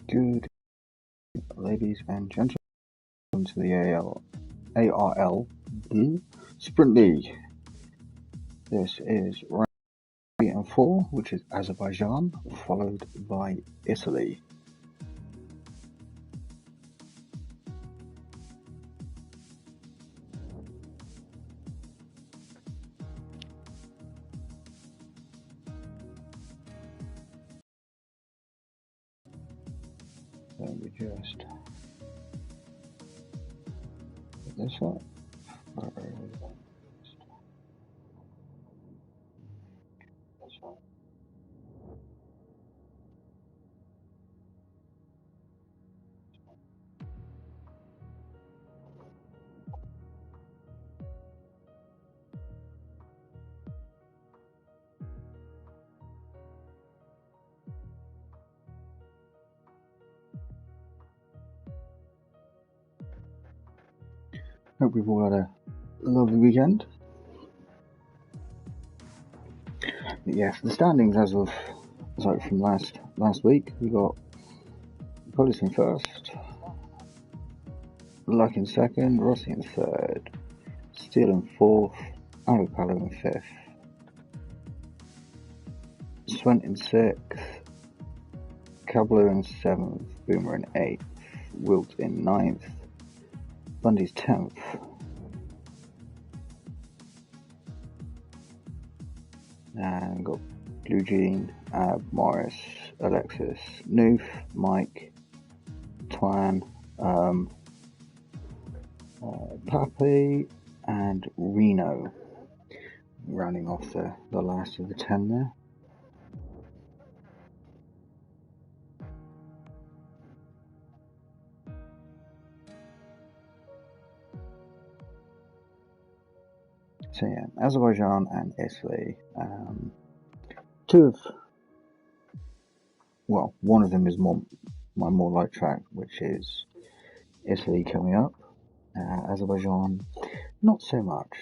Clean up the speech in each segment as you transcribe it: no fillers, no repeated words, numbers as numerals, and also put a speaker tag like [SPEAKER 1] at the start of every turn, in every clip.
[SPEAKER 1] Good, ladies and gentlemen, to the ARL Sprint League. This is round 3 and 4, which is Azerbaijan, followed by Italy. Let me just put this up. Hope we've all had a lovely weekend. Yes, the standings as of from last week, we got Polish in first, Luck in second, Rossi in third, Steele in fourth, Alupalo in fifth, Swent in sixth, Cablo in seventh, Boomer in eighth, Wilt in ninth, Bundy's 10th. And got Blue Jean, Morris, Alexis, Noof, Mike, Twan, Pappy, and Reno, rounding off the last of the 10 there. So yeah, Azerbaijan and Italy. One of them is my more light track, which is Italy coming up. Azerbaijan, not so much.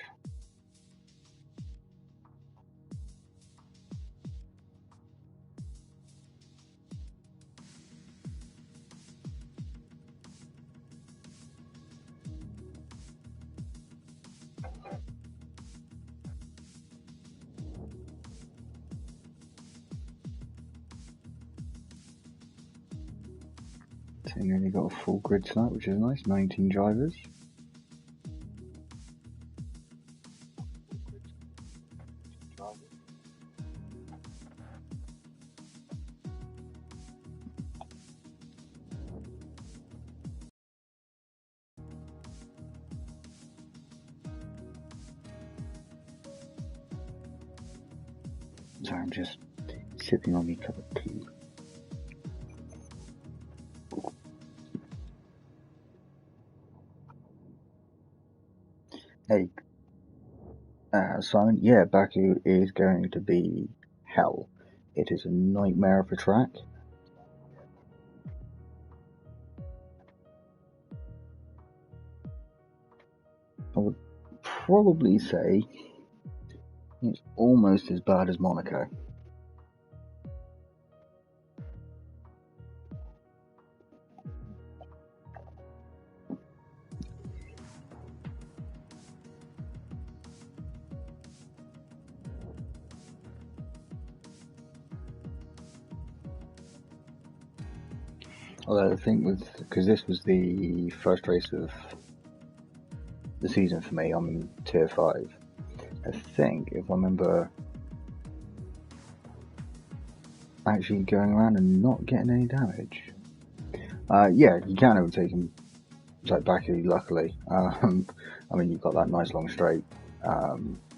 [SPEAKER 1] So you nearly got a full grid tonight, which is nice. 19 drivers. Sorry, I'm just sipping on my cup of tea. Hey, Simon, yeah, Baku is going to be hell. It is a nightmare of a track. I would probably say it's almost as bad as Monaco. Although I think because this was the first race of the season for me, I'm in tier 5. I think, if I remember, actually going around and not getting any damage. Yeah, you can overtake him. It's like Baku, luckily. I mean, you've got that nice long straight,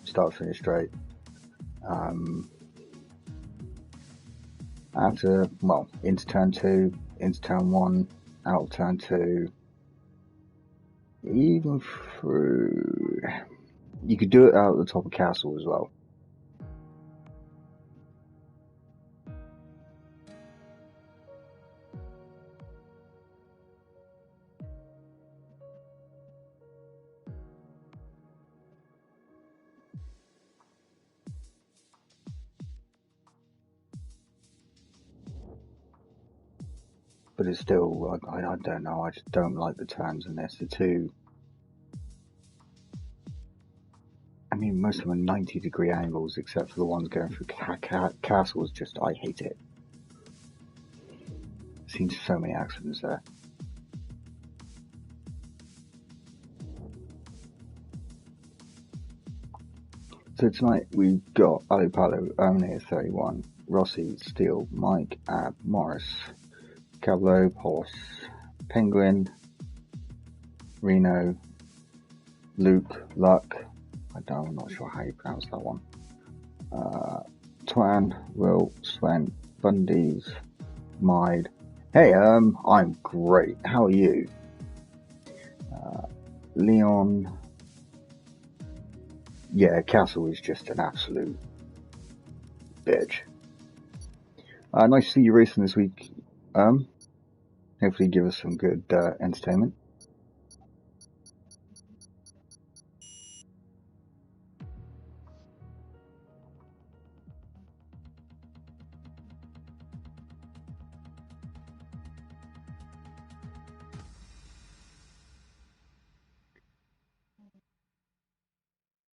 [SPEAKER 1] start finish straight. Into turn 2, into turn 1, out of turn 2, even through. You could do it out at the top of Castle as well. but it's still, I don't know, I just don't like the turns in this. The two, I mean, most of them are 90-degree angles, except for the ones going through castles. Just, I hate it. Seen so many accidents there. So tonight we've got Ali Palo, Omnia 31, Rossi, Steele, Mike, Ab, Morris, Cablo, Pulse, Penguin, Reno, Luke, Luck. I'm not sure how you pronounce that one. Twan, Will, Sven, Bundy's, Mide. Hey, I'm great. How are you? Leon. Yeah, Castle is just an absolute bitch. Nice to see you racing this week. Hopefully give us some good entertainment.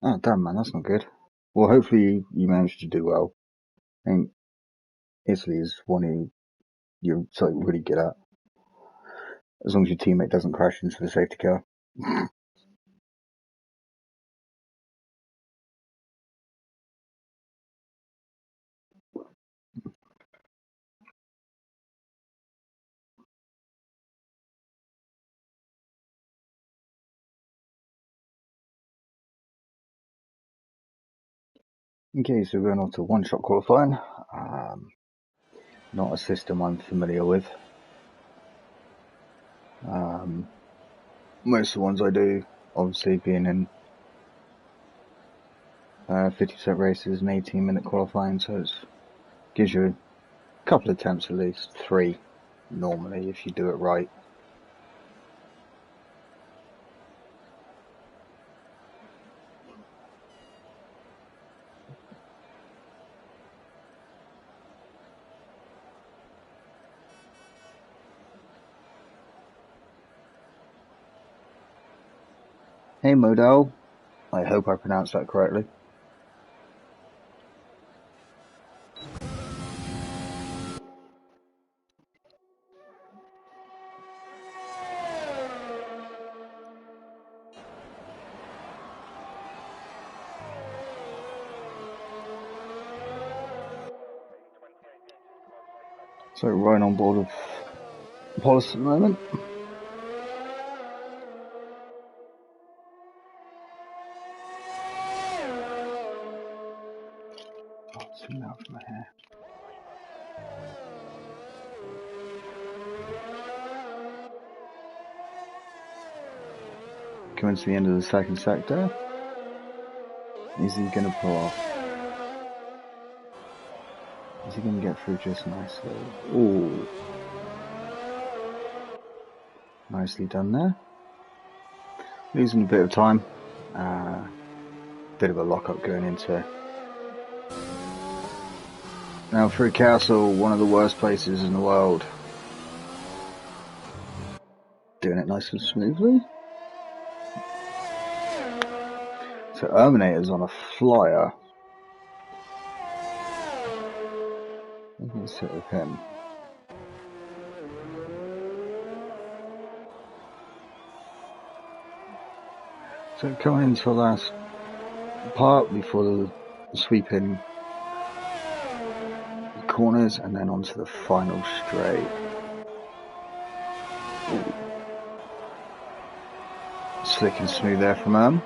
[SPEAKER 1] Oh, damn, man, that's not good. Well, hopefully you managed to do well. I think Italy is one you're really good at. As long as your teammate doesn't crash into the safety car. Okay, so we're going on to one-shot qualifying. Not a system I'm familiar with. Most of the ones I do, obviously being in 50% races and 18-minute qualifying, so it gives you a couple of attempts at least, 3 normally if you do it right. Hey Modell, I hope I pronounced that correctly. So right on board with Polis at the moment. Zoom out from my hair. Coming to the end of the second sector. Is he going to pull off? Is he going to get through just nicely? Ooh. Nicely done there. Losing a bit of time. Bit of a lock-up going into. Now through Castle, one of the worst places in the world. Doing it nice and smoothly. So Terminator's on a flyer. I can sit with him. So coming into the last part before the sweeping corners and then onto the final straight. Ooh. Slick and smooth there from and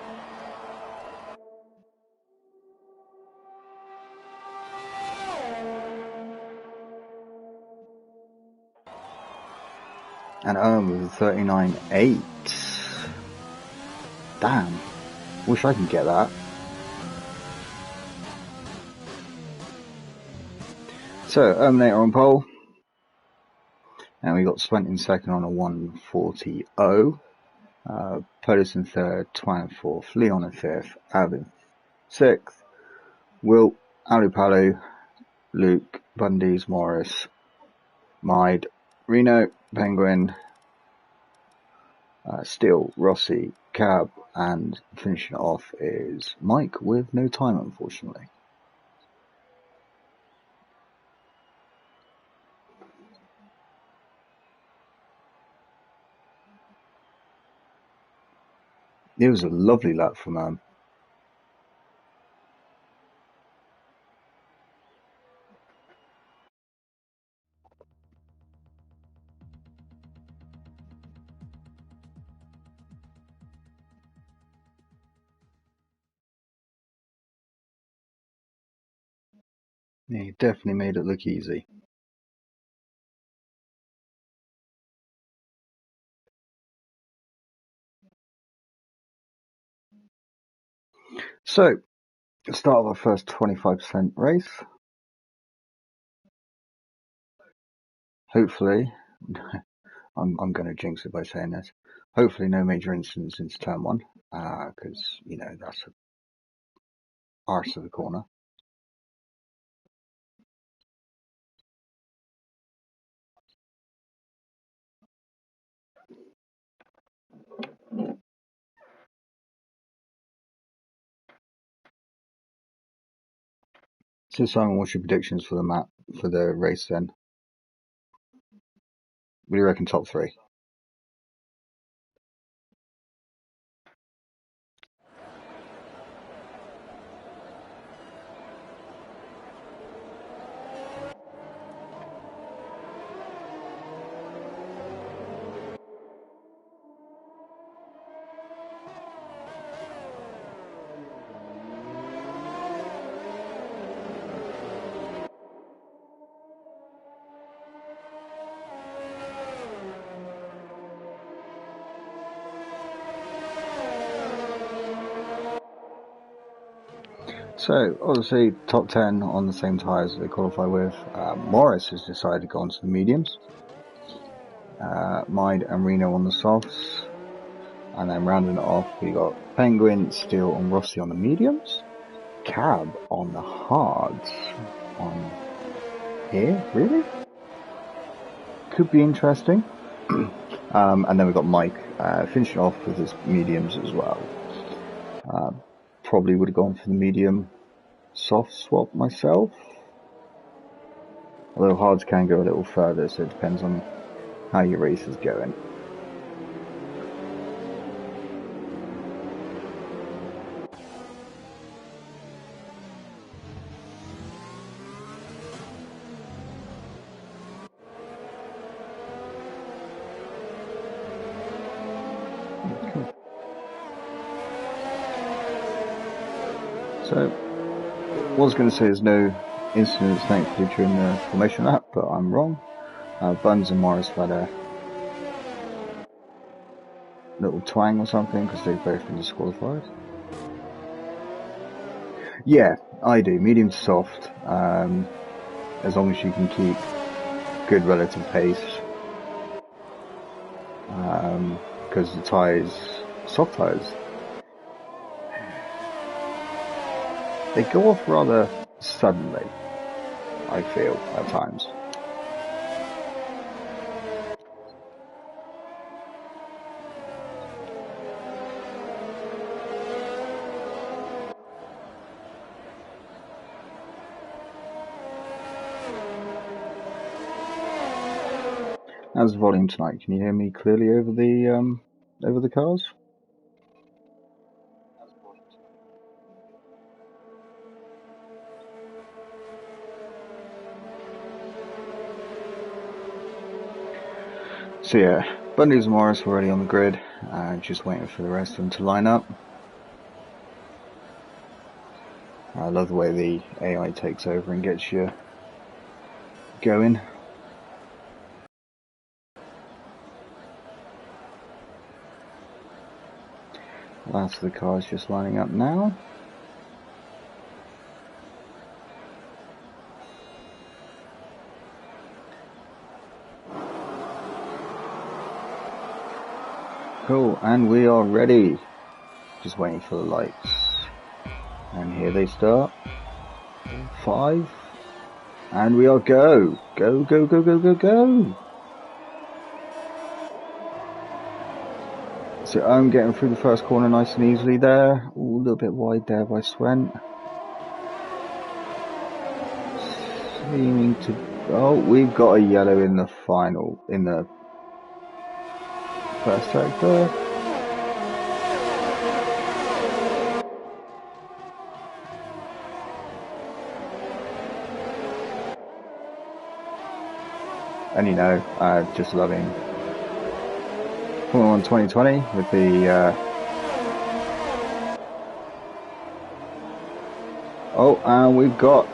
[SPEAKER 1] with a 39.8. Damn. Wish I could get that. So, Terminator on pole. And we got Swent in second on a 1:40.0. Polis in third, Twan in fourth, Leon in fifth, Ab in sixth, Will, Alupalu, Luke, Bundy's, Morris, Mide, Reno, Penguin, Steele, Rossi, Cab, and finishing off is Mike with no time, unfortunately. It was a lovely lap from Yeah, he definitely made it look easy. So, start of our first 25% race. Hopefully, I'm going to jinx it by saying this. Hopefully, no major incidents into turn one, because that's the arse of the corner. So, Simon, what's your predictions for the race then? What do you reckon, top three? So, obviously, top 10 on the same tyres that they qualify with. Morris has decided to go onto the mediums. Mide and Reno on the softs. And then rounding it off, we got Penguin, Steele, and Rossi on the mediums. Cab on the hards. On here, really? Could be interesting. And then we got Mike finishing off with his mediums as well. Probably would have gone for the medium soft swap myself. Although hards can go a little further, so it depends on how your race is going. So, I was going to say there's no incidents thankfully during the formation lap, but I'm wrong. Buns and Morris had a little twang or something because they've both been disqualified. Yeah, I do. Medium to soft. As long as you can keep good relative pace. Because the tyres, soft tyres, they go off rather suddenly, I feel, at times. How's the volume tonight? Can you hear me clearly over the cars? So yeah, Bundy's and Morris were already on the grid, just waiting for the rest of them to line up. I love the way the AI takes over and gets you going. Last of the cars just lining up now. Cool, and we are ready. Just waiting for the lights. And here they start. 5. And we are go. Go, go, go, go, go, go. So I'm getting through the first corner nice and easily there. Ooh, a little bit wide there by Swen. Seeming to... Oh, we've got a yellow in the final, in the first sector. And you know, just loving Formula 1 2020 with the... Oh, and we've got...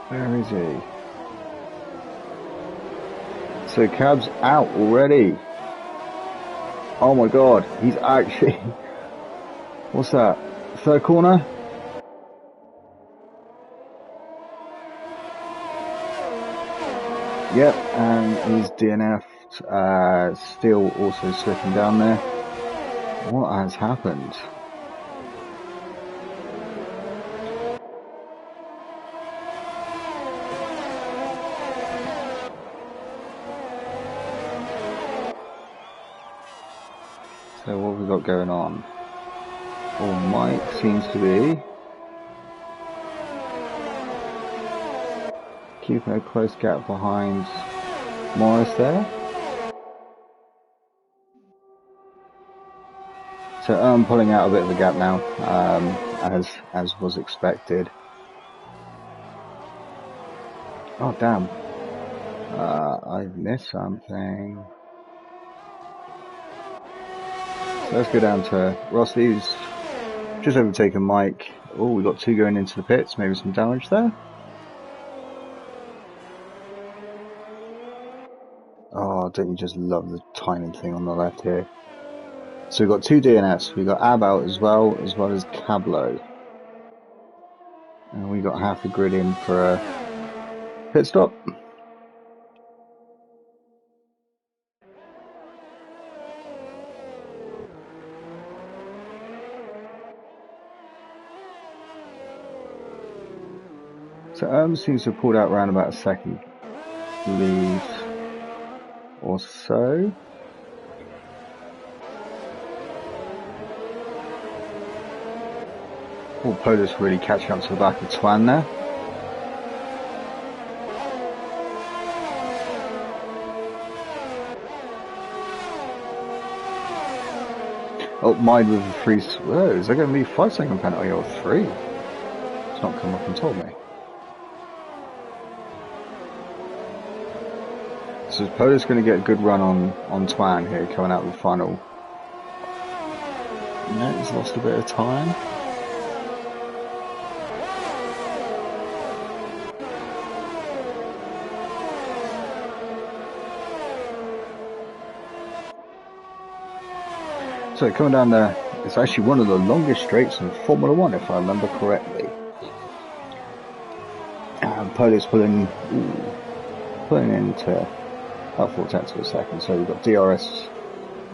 [SPEAKER 1] Where is he? So Cab's out already. Oh my god, he's actually... What's that? Third corner? Yep, and he's DNF'd. Still also slipping down there. What has happened? So what have we got going on? Oh, Mike seems to be keeping a close gap behind Morris there. So I'm pulling out a bit of a gap now, as was expected. Oh damn! I've missed something. So let's go down to Rossi's. Just overtaken Mike. Oh, we got two going into the pits. Maybe some damage there. Oh, don't you just love the timing thing on the left here? So we've got two DNFs. We've got Ab out as well as Cablo. And we got half the grid in for a pit stop. So seems to have pulled out around about a second lead or so. Oh, Polis really catching up to the back of Twan there. Oh, Mine with a 3. Whoa, is there going to be 5-second penalty or 3? It's not come up and told me. So Polis going to get a good run on Twan here coming out of the final. No, he's lost a bit of time. So coming down there, it's actually one of the longest straights in Formula 1 if I remember correctly. Polis pulling into about 4 tenths of a second, so we've got DRS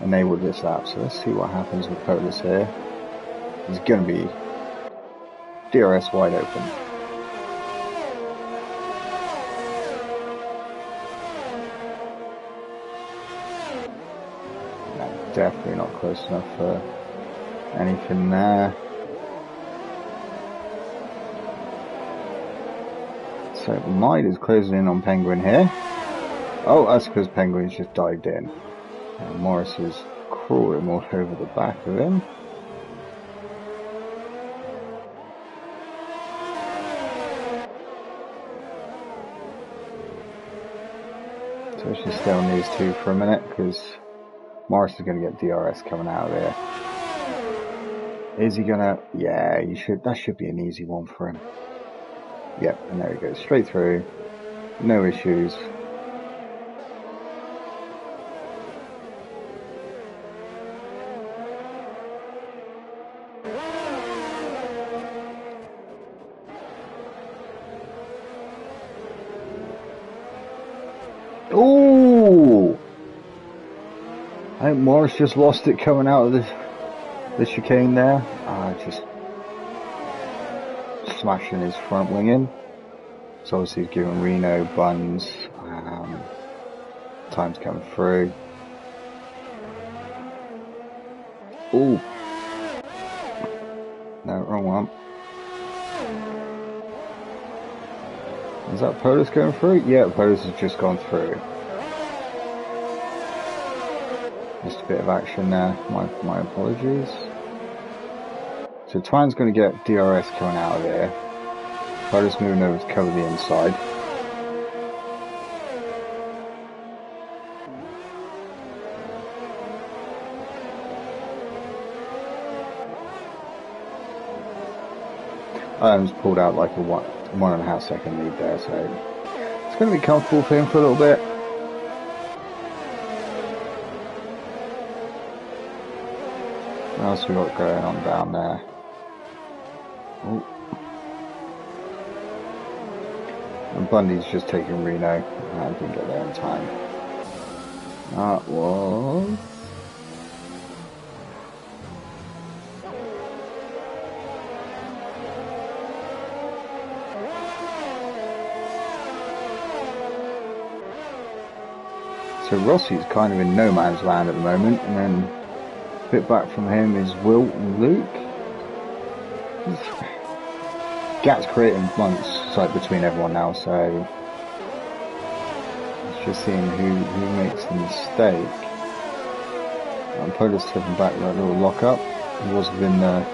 [SPEAKER 1] enabled this lap, so let's see what happens with Polis here. He's going to be DRS wide open. No, definitely not close enough for anything there. So Mide is closing in on Penguin here. Oh, that's because Penguin's just dived in. And Morris is crawling all over the back of him. So let's just stay on these two for a minute, because Morris is going to get DRS coming out of here. Is he going to... Yeah, that should be an easy one for him. Yep, and there he goes, straight through. No issues. Ooh! I think Morris just lost it coming out of the chicane there. Just smashing his front wing in. So obviously he's giving Reno buns. time's coming through. Ooh. No, wrong one. Is that Polis going through? Yeah, Polis has just gone through. Just a bit of action there. My apologies. So Twine's going to get DRS coming out of here. Polis moving over to cover the inside. Adams pulled out like a 1.5 second lead there, so it's going to be comfortable for him for a little bit. What else we got going on down there? Oh. And Bundy's just taking Reno. I didn't get there in time. That was... So Rossi's kind of in no man's land at the moment, and then a bit back from him is Will and Luke. Gap's creating months like between everyone now, so it's just seeing who makes the mistake. And Polis slipping back with that little lock up. He was within the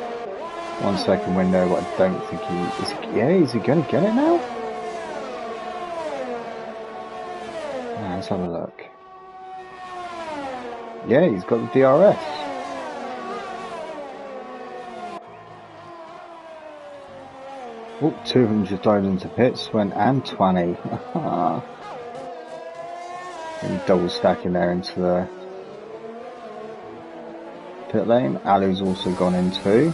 [SPEAKER 1] 1 second window, but I don't think he is. Yeah, is he going to get it now? Nah, let's have a look. Yeah, he's got the DRS. Oh, two of them just dived into pits, went and 20. And double stacking there into the pit lane. Ali's also gone in too.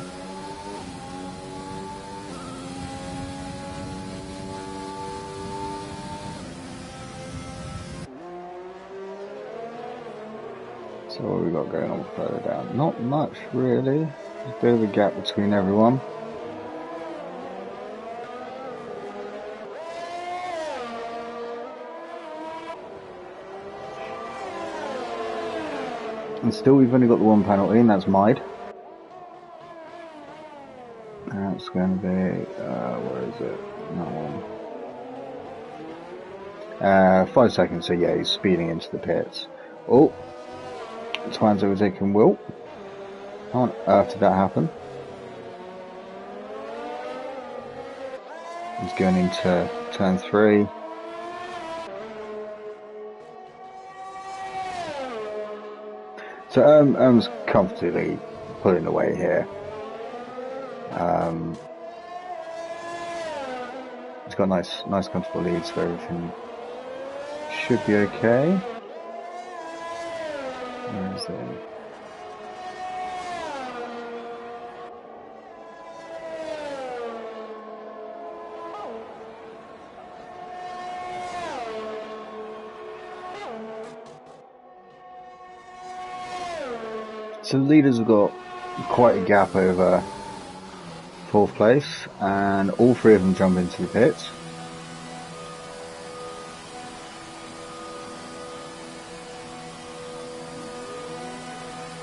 [SPEAKER 1] So what have we got going on further down? Not much really. There's a bit of a gap between everyone. And still we've only got the one penalty, and that's Mide. That's going to be, where is it? That one. 5 seconds, so yeah, he's speeding into the pits. Oh! Twine's overtaken Will. How on earth did that happen? He's going into turn 3. So Erm's comfortably pulling away here. He's got nice comfortable leads, so everything should be okay. Where is it? So the leaders have got quite a gap over 4th place, and all 3 of them jump into the pits.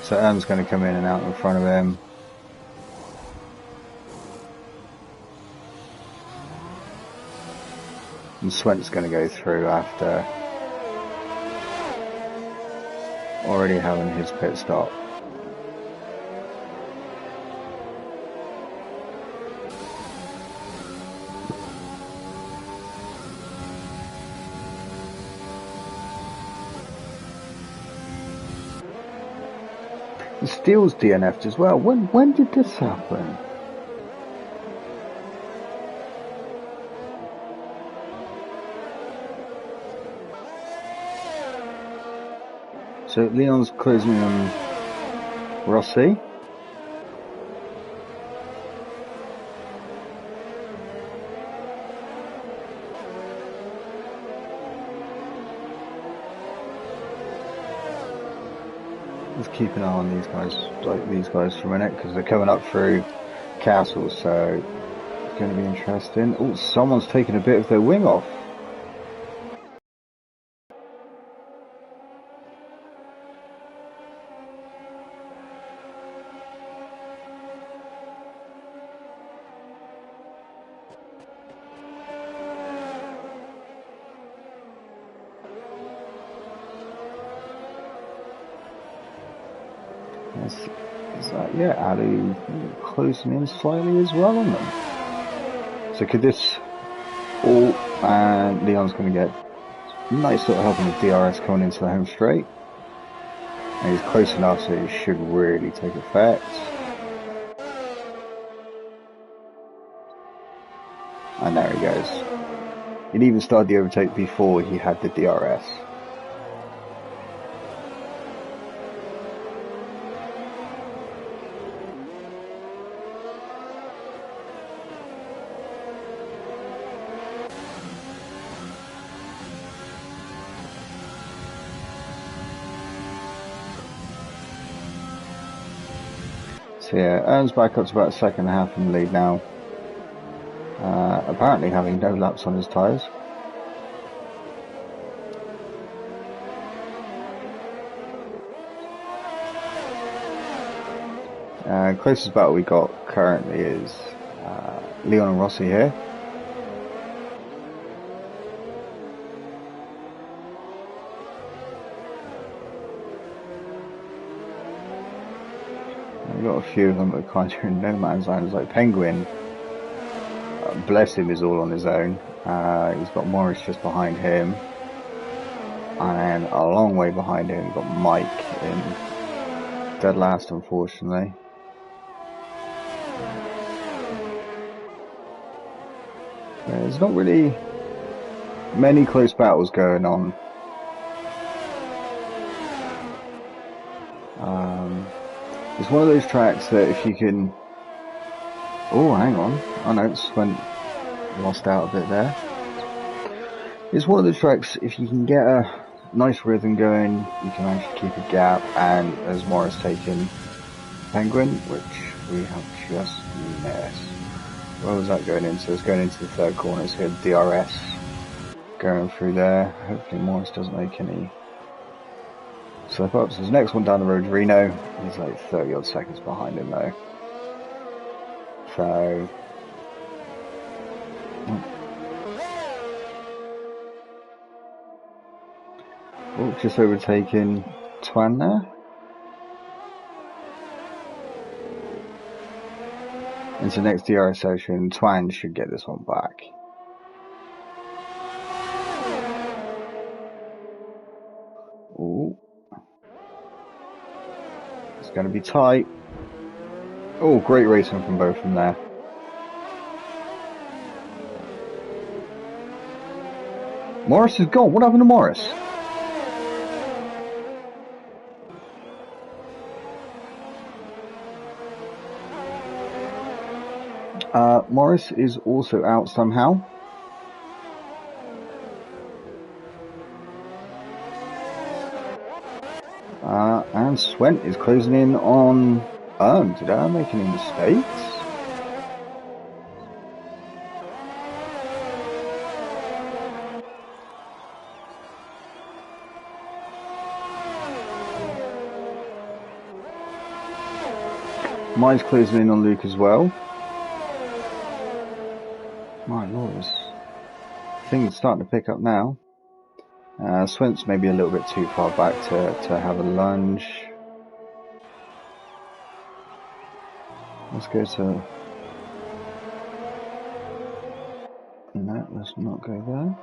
[SPEAKER 1] So Erm's going to come in and out in front of him. And Swent's going to go through after already having his pit stop. Steele's DNF'd as well. When did this happen? So Leon's closing on Rossi. Let's keep an eye on these guys for a minute, because they're coming up through Castle, so it's going to be interesting. Oh, someone's taken a bit of their wing off. Yeah, Ali closing in slightly as well on them. So could this... Oh, and Leon's going to get nice little help on the DRS coming into the home straight. And he's close enough so he should really take effect. And there he goes. He'd even started the overtake before he had the DRS. So yeah, Ern's back up to about a second and a half in the lead now. Apparently having no laps on his tyres. Closest battle we got currently is Leon and Rossi here. We've got a few of them that are kind of in no man's land. It's like Penguin, bless him, is all on his own. He's got Morris just behind him. And then a long way behind him, we've got Mike in dead last, unfortunately. There's not really many close battles going on. It's one of those tracks that if you can... Oh, hang on. Oh no, just went lost out a bit there. It's one of those tracks, if you can get a nice rhythm going, you can actually keep a gap, and as Morris taken Penguin, which we have just missed. Where was that going into? It's going into the third corner, so we had DRS going through there. Hopefully Morris doesn't make any slip ups. His next one down the road, Reno. He's like 30 odd seconds behind him though. So... Oh, just overtaking Twan there. Into the next DRS session, Twan should get this one back. Oh, it's going to be tight. Oh, great racing from both of them there. Morris is gone. What happened to Morris? Morris is also out somehow. And Swent is closing in on Did I make any mistakes? Mine's closing in on Luke as well. My lord, things are starting to pick up now. Swent's maybe a little bit too far back to have a lunge. Let's go to... No, let's not go there.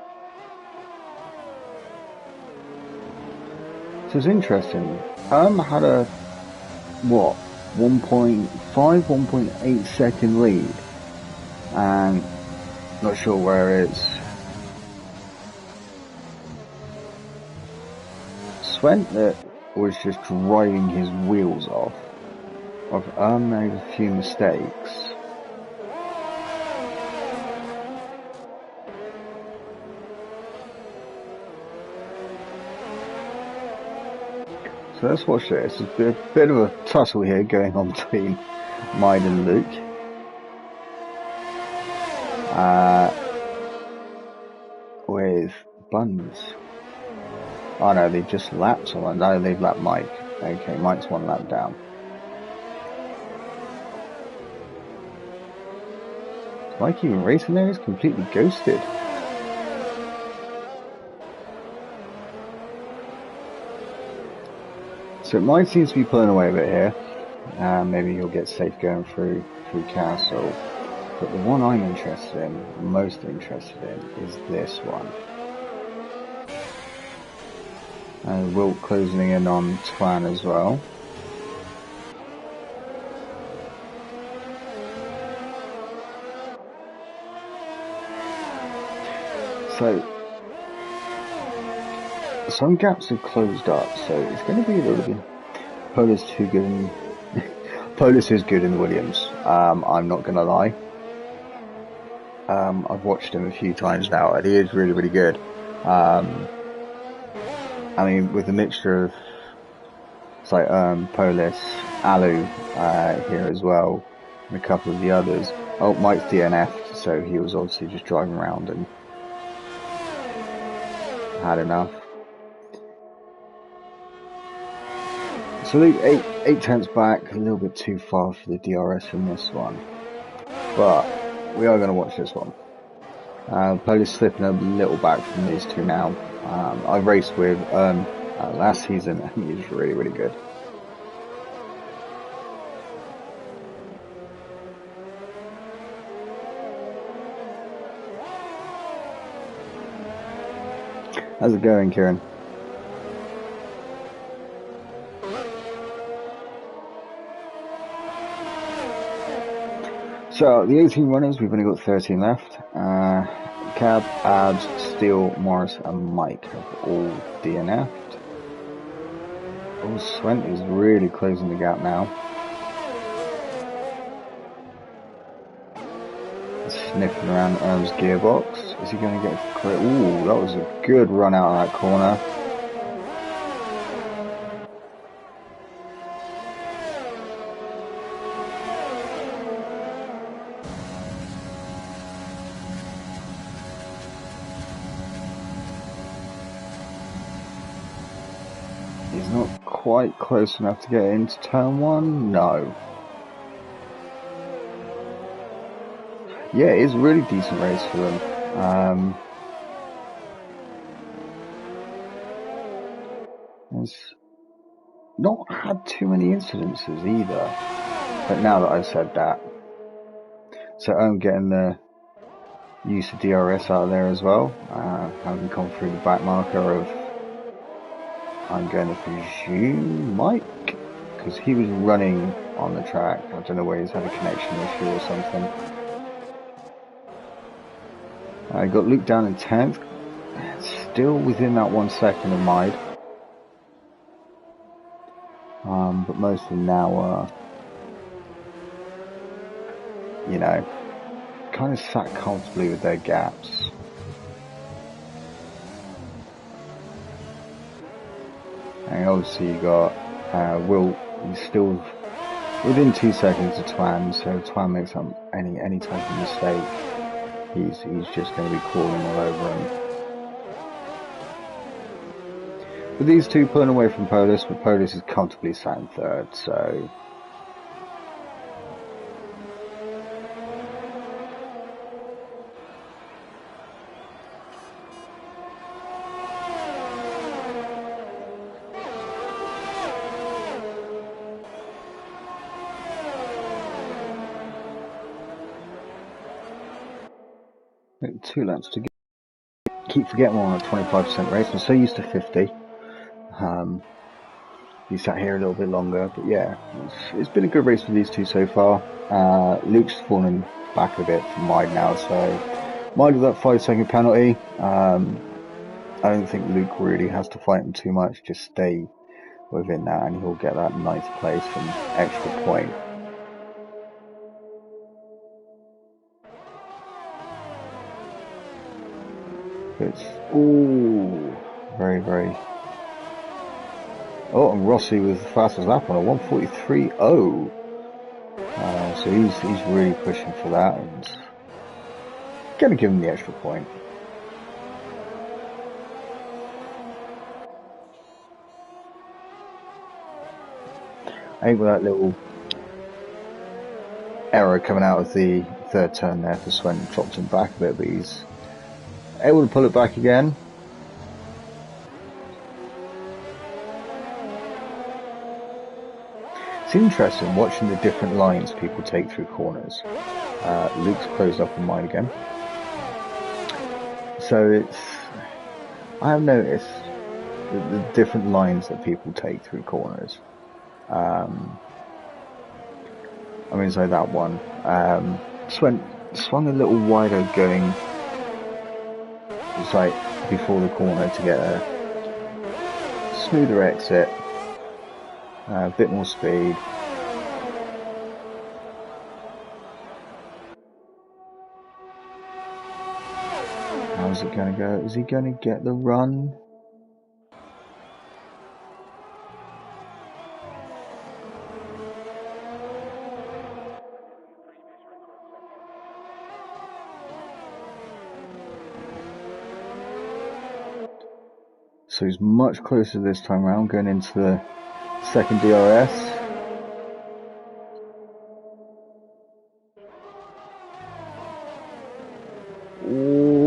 [SPEAKER 1] So it's interesting. Had a, what, 1.5, 1.8 second lead. And not sure where it's... Swent that was just driving his wheels off. I've made a few mistakes. So let's watch this. There's a bit of a tussle here going on between Mide and Luke. With Buns. Oh no, they've just lapped someone. No, they've lapped Mike. Okay, Mike's one lap down. Is Mike even racing there? He's completely ghosted. So it might seem to be pulling away a bit here. Maybe he'll get safe going through Castle. But the one I'm interested in, most interested in, is this one. And Wilt closing in on Twan as well. So some gaps have closed up, so it's going to be a little bit. Polis too good in Polis is good in the Williams. I'm not going to lie. I've watched him a few times now, and he is really, really good. I mean, with a mixture of Polis, Alu here as well, and a couple of the others. Oh, Mike's DNF'd, so he was obviously just driving around and had enough. So eight tenths back, a little bit too far for the DRS in this one, but we are going to watch this one. Polis slipping a little back from these two now. I raced with last season, and he was really, really good. How's it going, Kieran? So, the 18 runners, we've only got 13 left. Cab, Abs, Steele, Morris, and Mike have all DNF'd. Oh, Swent is really closing the gap now. Sniffing around Erm's gearbox. Is he going to get clear? Ooh, that was a good run out of that corner. He's not quite close enough to get into turn one. No. Yeah, it is a really decent race for them. It's not had too many incidences either. But now that I've said that, so I'm getting the use of DRS out of there as well. Having come through the back marker of, I'm going to presume, Mike, because he was running on the track. I don't know where he's had a connection issue or something. I got Luke down in 10th, still within that 1 second of Mide. But most of them now are, you know, kind of sat comfortably with their gaps. And obviously you got Will, he's still within 2 seconds of Twan, so if Twan makes up any type of mistake, he's just going to be crawling all over him. But these two pulling away from Polis, but Polis is comfortably sat in third, so... Two laps to go. Keep forgetting we're on a 25% race. I'm so used to 50. He sat here a little bit longer, but yeah, it's been a good race for these two so far. Luke's fallen back a bit from Mide now, so Mide with that 5-second penalty. I don't think Luke really has to fight him too much. Just stay within that, and he'll get that 9th place and extra point. It's very, very. Oh, and Rossi was the fastest lap on a 1:43.0. So he's really pushing for that, and gonna give him the extra point. I think with that little Aero coming out of the 3rd turn there for Swen, dropped him back a bit, but he's able to pull it back again. It's interesting watching the different lines people take through corners. Luke's closed up on mine again. So I have noticed the different lines that people take through corners. I mean, so that one, swung a little wider going, it's like before the corner to get a smoother exit, a bit more speed. How's it going to go? Is he going to get the run? So he's much closer this time around, going into the second DRS. Ooh.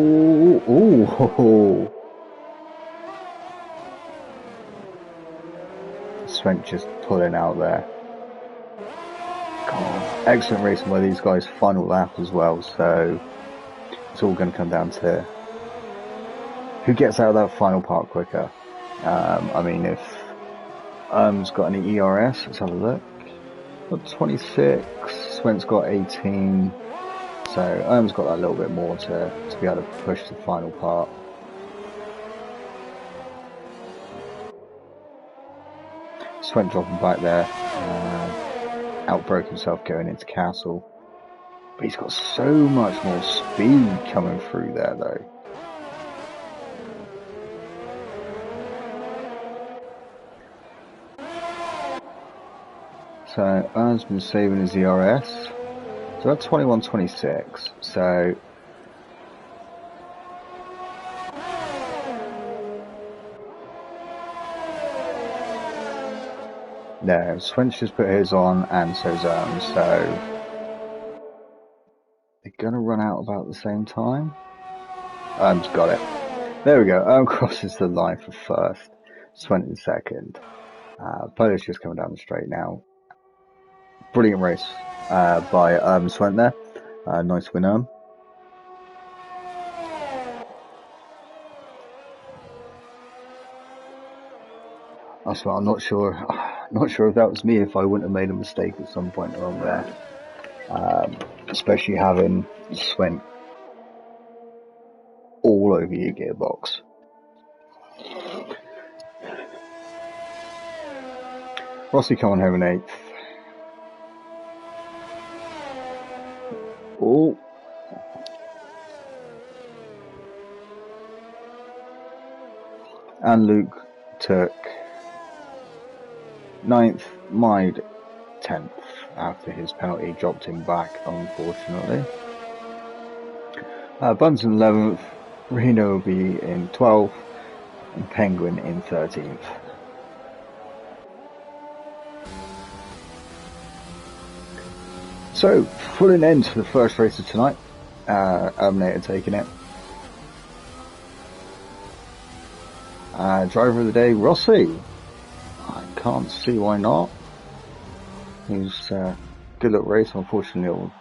[SPEAKER 1] Sven just pulling out there. God, excellent racing by these guys, final lap as well, so it's all going to come down to who gets out of that final part quicker. I mean, if Erm's got any ERS, let's have a look. Got 26, Sven's got 18, so Erm's got that little bit more to be able to push the final part. Sven dropping back there, outbroke himself going into Castle, but he's got so much more speed coming through there though. So Ern's been saving his ERS, so that's 21.26, so no, Swen's just put his on, and so's Erm, so they're gonna run out about the same time. Erm's got it. There we go, Erm crosses the line for first, Swen in second. Polish just coming down the straight now. Brilliant race by Swen there. Nice win, Erm. That's what I'm not sure if that was me, if I wouldn't have made a mistake at some point along there. Especially having Swen all over your gearbox. Rossi coming home in 8th. Oh. And Luke took 9th, Mide 10th after his penalty dropped him back, unfortunately. Bunsen 11th, Reno will be in 12th, and Penguin in 13th. So, full an end to the first race of tonight. Terminator taking it. Driver of the day, Rossi. I can't see why not. He was a good little race, unfortunately a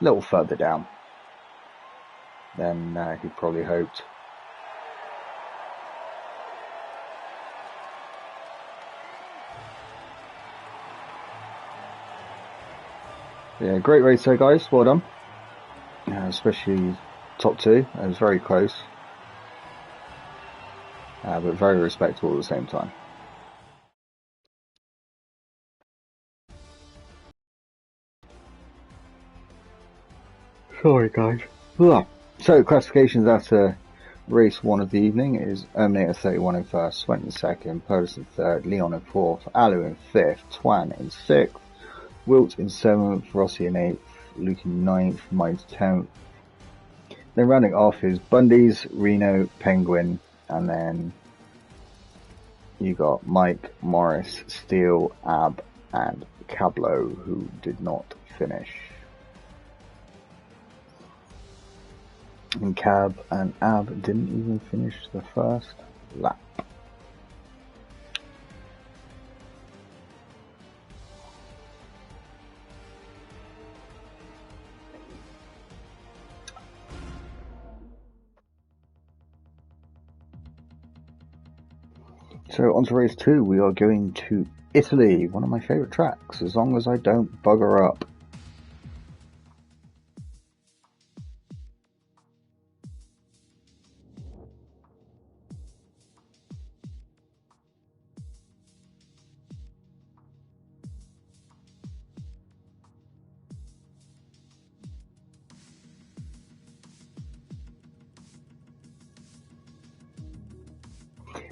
[SPEAKER 1] little further down than he probably hoped. Yeah, great race there, guys. Well done. Especially top two. It was very close. But very respectable at the same time. Sorry, guys. So, classifications after race 1 of the evening is Terminator 31 in 1st, Swen in 2nd, Polis in 3rd, Leon in 4th, Alu in 5th, Twan in 6th, Wilt in 7th, Rossi in 8th, Luke in 9th, Mines 10th. Then rounding off is Bundy's, Reno, Penguin, and then you got Mike, Morris, Steele, Ab, and Cablo, who did not finish. And Cab and Ab didn't even finish the first lap. So on to race 2, we are going to Italy, one of my favourite tracks, as long as I don't bugger up.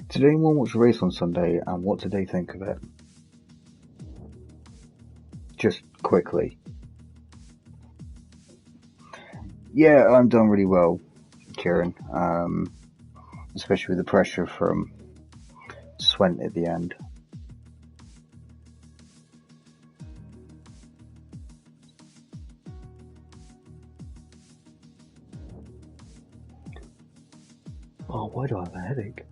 [SPEAKER 1] Did anyone watch the race on Sunday, and what did they think of it? Just quickly. Yeah, I'm done really well, Kieran. Especially with the pressure from Swent at the end. Oh, why do I have a headache?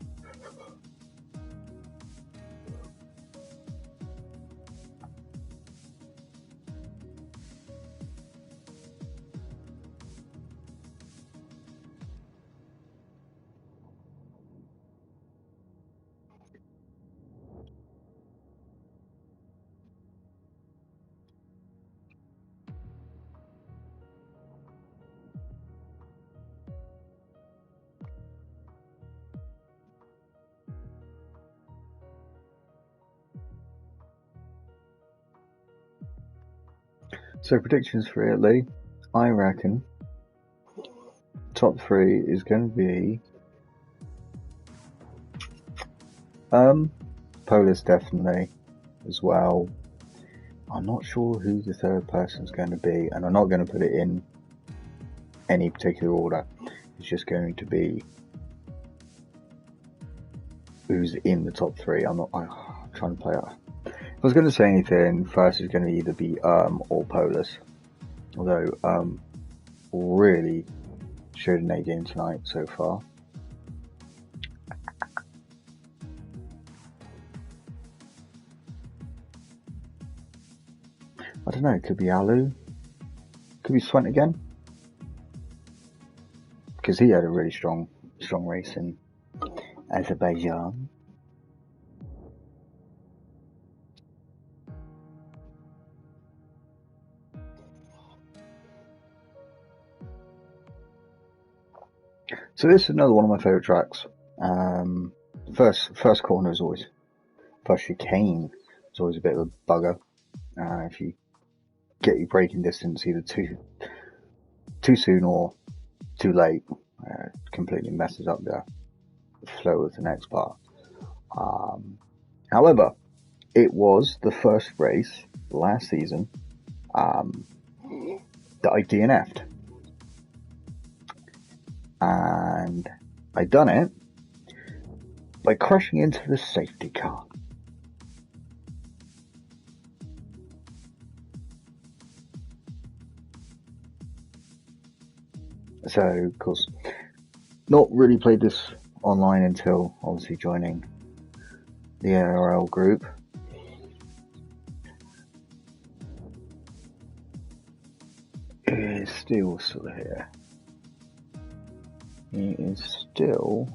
[SPEAKER 1] So predictions for Italy, I reckon top 3 is going to be Polis definitely as well. I'm not sure who the third person's going to be, and I'm not going to put it in any particular order. It's just going to be who's in the top 3. I'm trying to play it. If I was going to say anything, first is going to either be or Polis. Although really showed an A game tonight so far. I don't know, it could be Alu. Could be Swent again. Because he had a really strong race in Azerbaijan. So this is another one of my favourite tracks. First corner is always, first chicane is always a bit of a bugger. If you get your braking distance either too soon or too late, completely messes up the flow of the next part. However, it was the first race last season that I DNF'd. And I done it by crashing into the safety car. So, of course, not really played this online until obviously joining the ALR group. It is still here. He is still...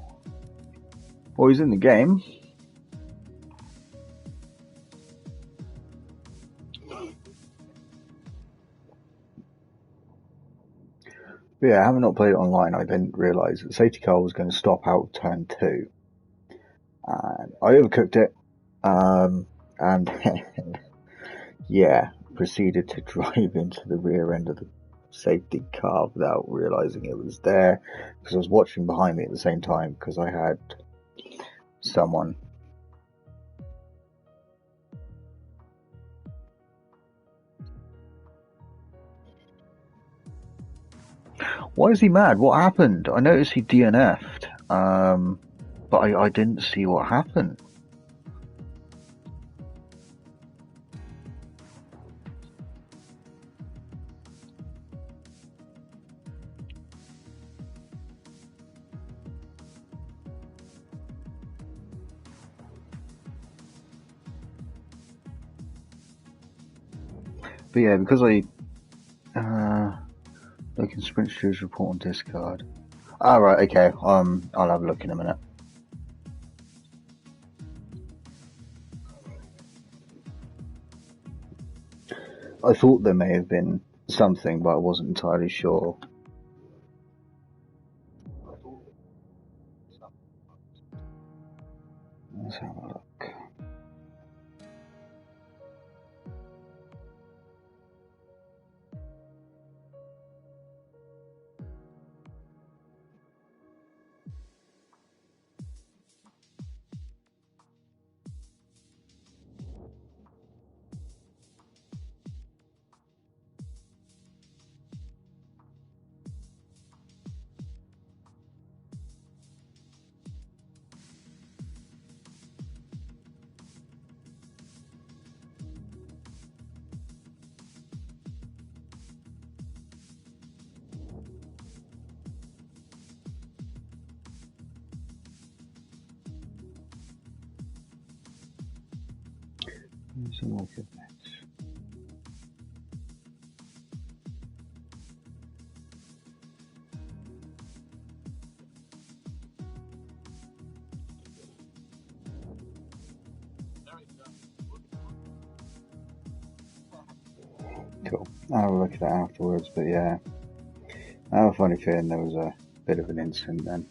[SPEAKER 1] Well, he's in the game. But yeah, having not played it online, I didn't realise that the safety car was going to stop out of turn 2. And I overcooked it. And yeah, proceeded to drive into the rear end of the safety car without realising it was there, because I was watching behind me at the same time, because I had someone Why is he mad? What happened? I noticed he DNF'd, but I didn't see what happened. But yeah, because I can sprint shoes report on discard. Ah, right, okay. I'll have a look in a minute. I thought there may have been something, but I wasn't entirely sure. Let's have a look. Let's have a look at that. Cool. I'll have a look at that afterwards, but yeah. I have a funny feeling there was a bit of an incident then.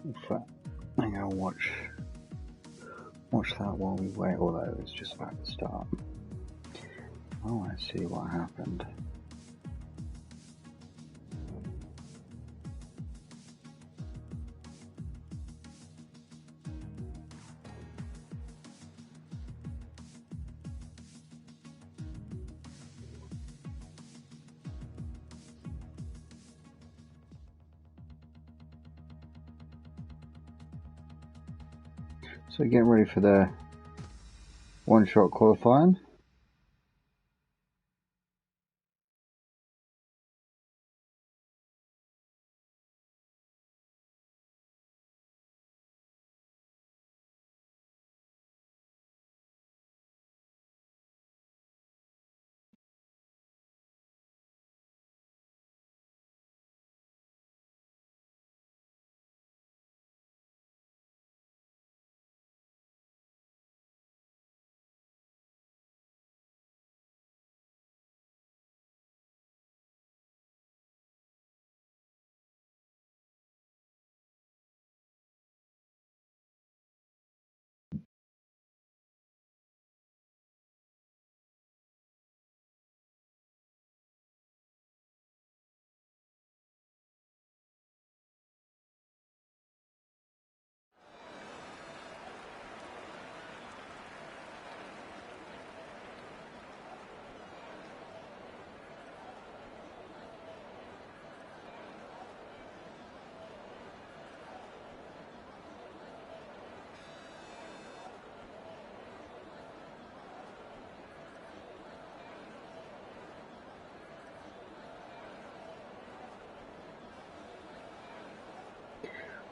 [SPEAKER 1] In fact, I'm gonna watch that while we wait, although it's just about to start. I want to see what happened. So getting ready for the one-shot qualifying.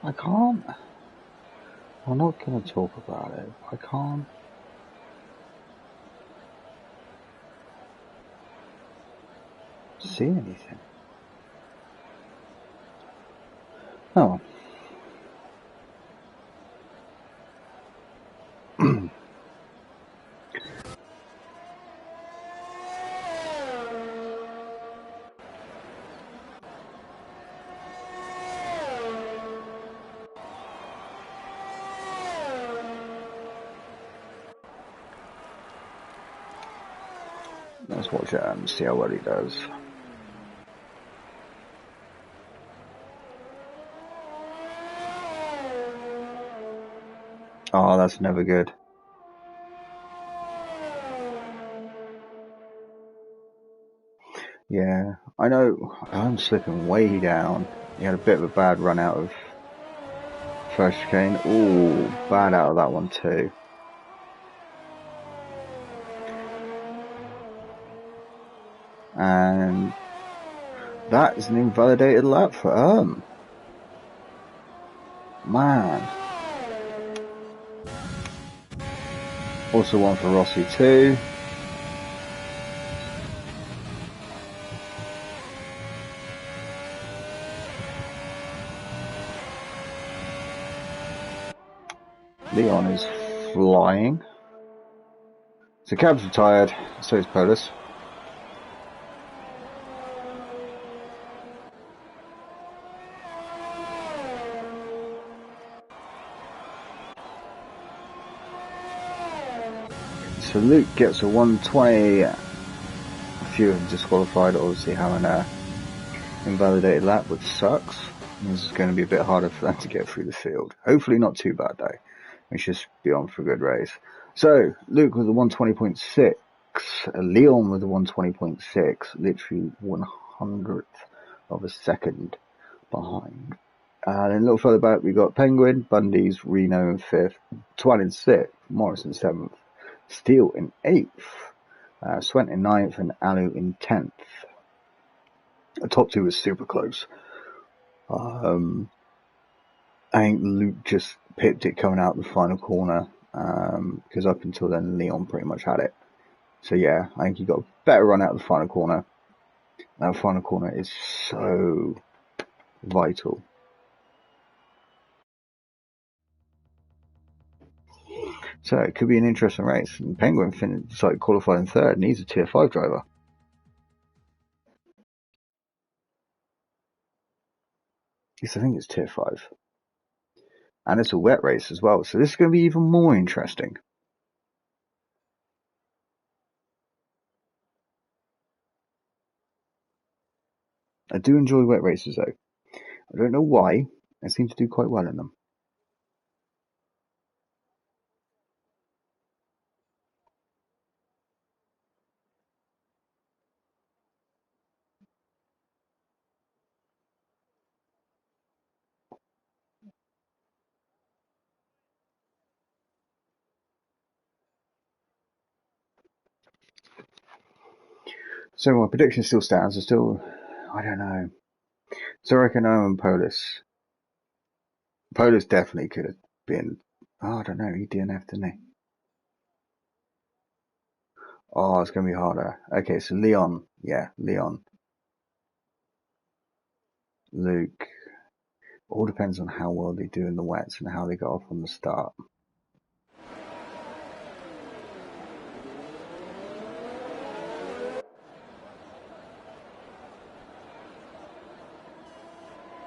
[SPEAKER 1] I can't. I'm not going to talk about it. I can't see anything. Oh. Let's watch it and see how well he does. Oh, that's never good. Yeah, I know. I'm slipping way down. He had a bit of a bad run out of first chicane. Ooh, bad out of that one too. And that is an invalidated lap for man. Also one for Rossi too. Leon is flying. So Cab's retired, so is Polis. So Luke gets a 120. A few of them disqualified, obviously having a invalidated lap, which sucks. This is going to be a bit harder for them to get through the field. Hopefully not too bad though. We should be on for a good race. So Luke with a 120.6, Leon with a 120.6, literally 100th of a second behind. And then a little further back we got Penguin, Bundy's, Reno in 5th, Twan in 6th, Morris in 7th, Steele in 8th, Swent in 9th, and Alu in 10th. The top two was super close. I think Luke just pipped it coming out the final corner, because up until then Leon pretty much had it. So yeah, I think he got a better run out of the final corner. That final corner is so vital. So it could be an interesting race. And Penguin qualified in 3rd, and he's a tier 5 driver. Yes, I think it's tier 5. And it's a wet race as well, so this is going to be even more interesting. I do enjoy wet races though. I don't know why. I seem to do quite well in them. So my prediction still stands. I don't know. So I reckon Owen Polis. Polis definitely could have been. Oh, I don't know. He DNF'd, didn't he? Oh, it's going to be harder. Okay, so Leon. Yeah, Leon. Luke. All depends on how well they do in the wets and how they got off on the start.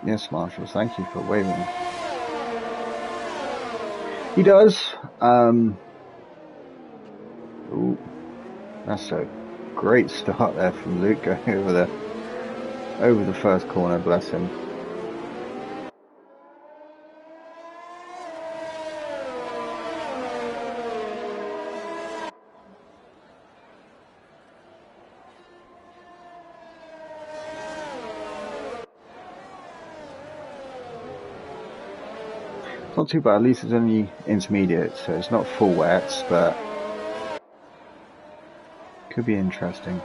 [SPEAKER 1] Yes, Marshall, thank you for waving. He does. Ooh, that's a great start there from Luke going over the first corner, bless him. It's not too bad, at least it's only intermediate, so it's not full wets, but could be interesting.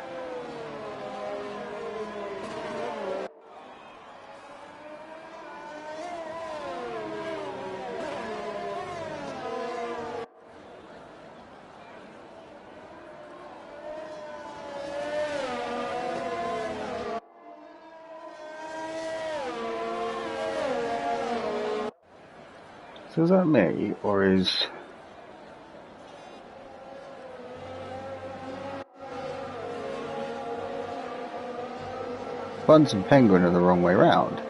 [SPEAKER 1] So is that me, or is... Buns and Penguin are the wrong way round?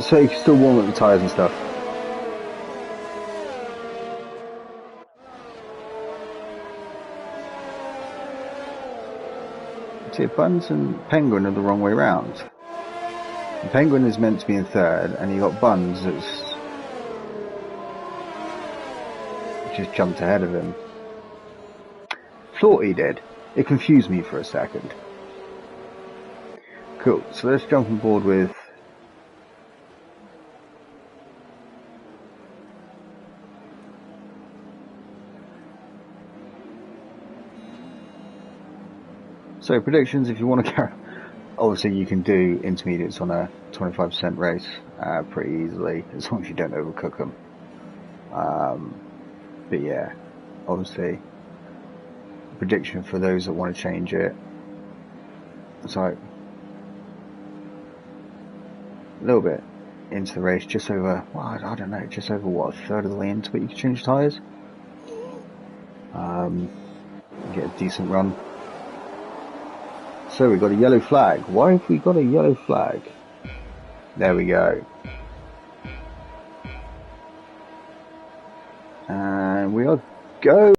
[SPEAKER 1] So you can still warm up the tyres and stuff. See, Buns and Penguin are the wrong way round. The Penguin is meant to be in third, and you got Buns that's just jumped ahead of him. Thought he did. It confused me for a second. Cool, so let's jump on board with so predictions. If you want to carry, obviously you can do intermediates on a 25% race pretty easily, as long as you don't overcook them. But yeah, obviously prediction for those that want to change it, it's like a little bit into the race, just over, well, I don't know, just over what, a third of the way into it, you can change tyres. Get a decent run. So we got a yellow flag. Why have we got a yellow flag? There we go. And we are go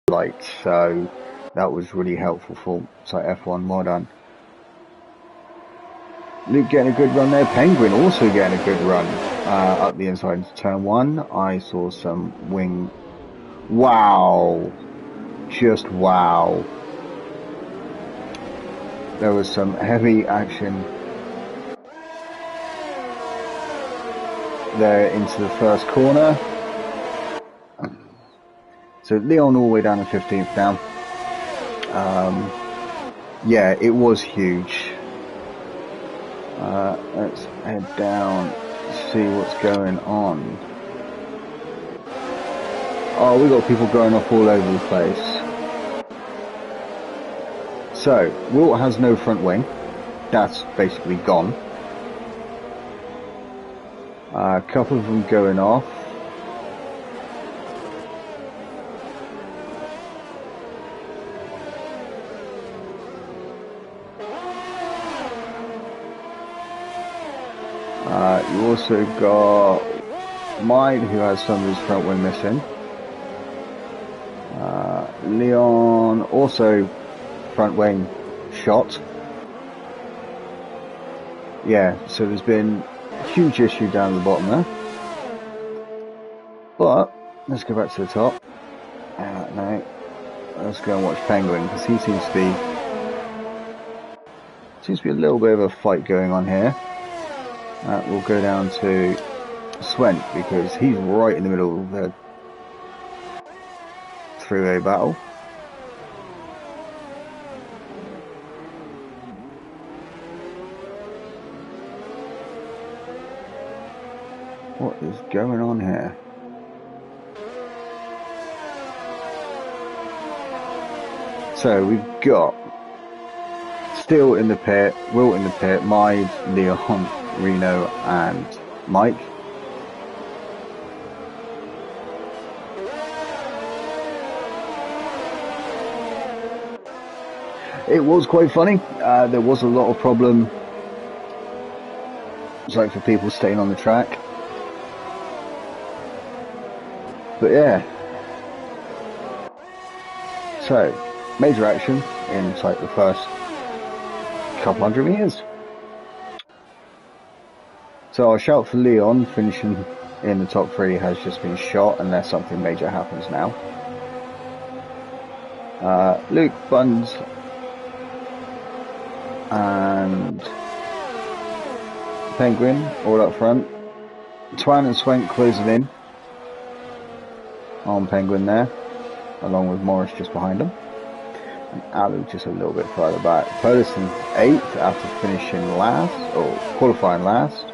[SPEAKER 1] light, so that was really helpful for F1. Well done. Luke getting a good run there. Penguin also getting a good run up the inside into turn one. I saw some wing. Wow. Just wow. There was some heavy action there into the first corner. So Leon all the way down to 15th down. Yeah, it was huge. Let's head down, see what's going on. Oh, we got people going off all over the place. So, Wilt has no front wing. That's basically gone. A couple of them going off. You also got Mide, who has some of his front wing missing. Leon also front wing shot. Yeah, so there's been a huge issue down the bottom there. But let's go back to the top. No, let's go and watch Penguin, because he seems to be a little bit of a fight going on here. We'll go down to Swent, because he's right in the middle of the three-way battle. What is going on here? So we've got Steele in the pit, Wilt in the pit, Mide, Leon, Reno and Mike. It was quite funny. There was a lot of problem. It's like for people staying on the track. But yeah. So, major action in like the first couple hundred meters. So our shout for Leon finishing in the top three has just been shot unless something major happens now. Luke, Buns and Penguin all up front. Twan and Swank closing in on Penguin there, along with Morris just behind them. And Alu just a little bit further back. Polison 8th after finishing last, or qualifying last.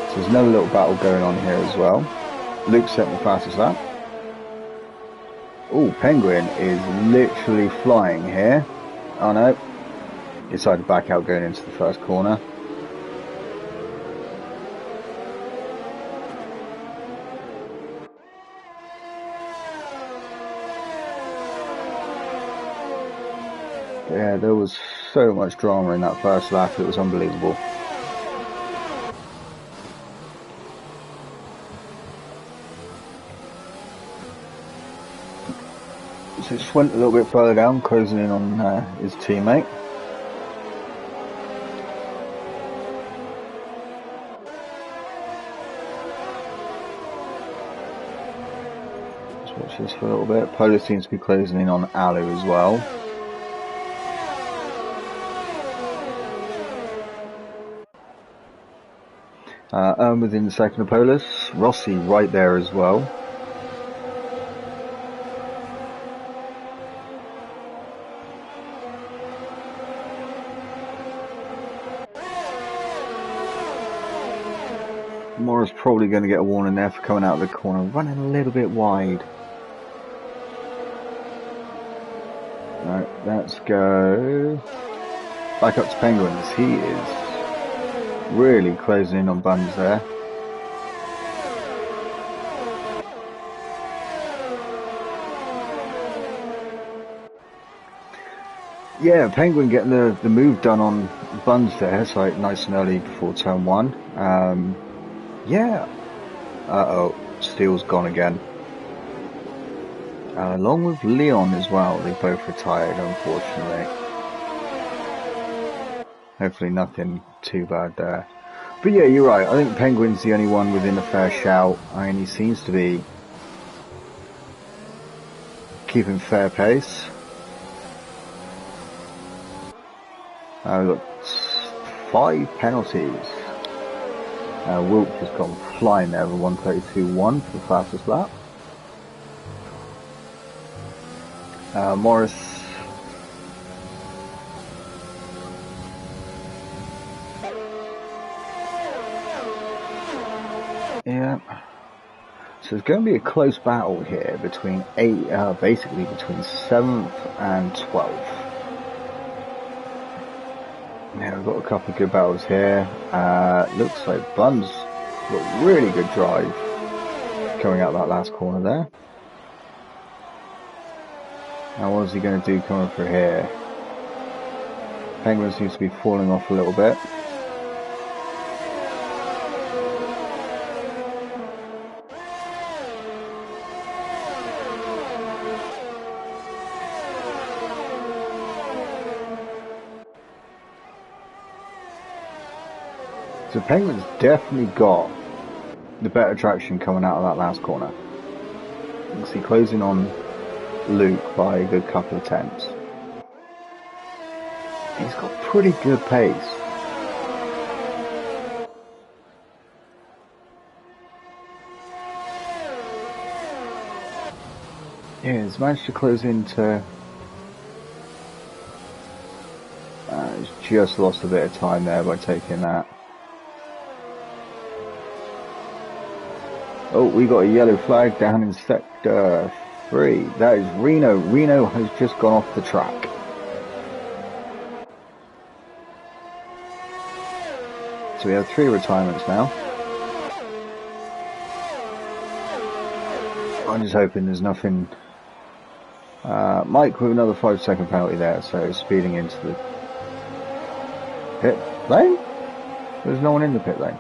[SPEAKER 1] So there's another little battle going on here as well. Luke's setting the fastest lap. Oh, Penguin is literally flying here. Oh no. Decided to back out going into the first corner. Yeah, there was so much drama in that first lap, it was unbelievable. So it just went a little bit further down, closing in on his teammate. Let's watch this for a little bit. Polo seems to be closing in on Alu as well. Within the second of Polis, Rossi right there as well. Morris probably going to get a warning there for coming out of the corner, running a little bit wide. Right, let's go back up to Penguins. He is really closing in on Buns there. Yeah, Penguin getting the move done on Buns there. It's like nice and early before turn one. Yeah. Uh-oh, Steele's gone again. Along with Leon as well. They both retired, unfortunately. Hopefully nothing too bad there. But yeah, you're right. I think Penguin's the only one within a fair shout. I mean, he seems to be keeping fair pace. We've got 5 penalties. Wilk has gone flying there with 1:32.1 for the fastest lap. Morris yeah, so it's going to be a close battle here between basically between 7th and 12th. Now we've got a couple of good battles here. Looks like Buns got really good drive coming out that last corner there. Now what is he going to do coming through here? Penguin seems to be falling off a little bit. So Penguin's definitely got the better traction coming out of that last corner. You can see closing on Luke by a good couple of tenths. He's got pretty good pace. Yeah, he's managed to close into... he's just lost a bit of time there by taking that. Oh, we got a yellow flag down in sector 3. That is Reno. Reno has just gone off the track. So we have 3 retirements now. I'm just hoping there's nothing... Mike with another 5-second penalty there, so speeding into the pit lane? There's no one in the pit lane.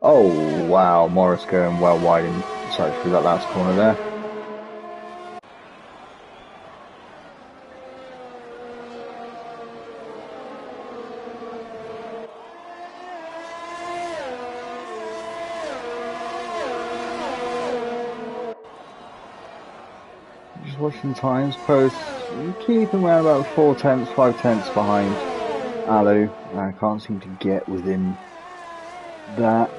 [SPEAKER 1] Oh wow, Morris going well wide through that last corner there. Just watching times, post, keep him around about 4 tenths, 5 tenths behind Alu. I can't seem to get within that.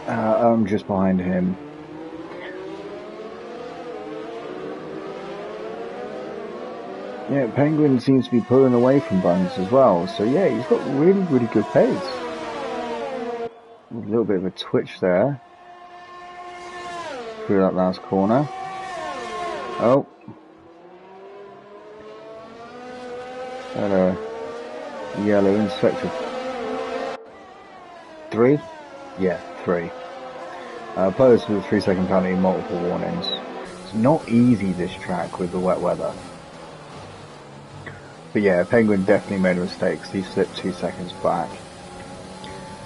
[SPEAKER 1] I'm just behind him. Yeah, Penguin seems to be pulling away from Buns as well. So yeah, he's got really, really good pace. A little bit of a twitch there through that last corner. Oh. Got a yellow in sector 3. Yeah, 3. Players with a 3-second penalty, multiple warnings. It's not easy, this track, with the wet weather. But yeah, Penguin definitely made a mistake because he slipped 2 seconds back.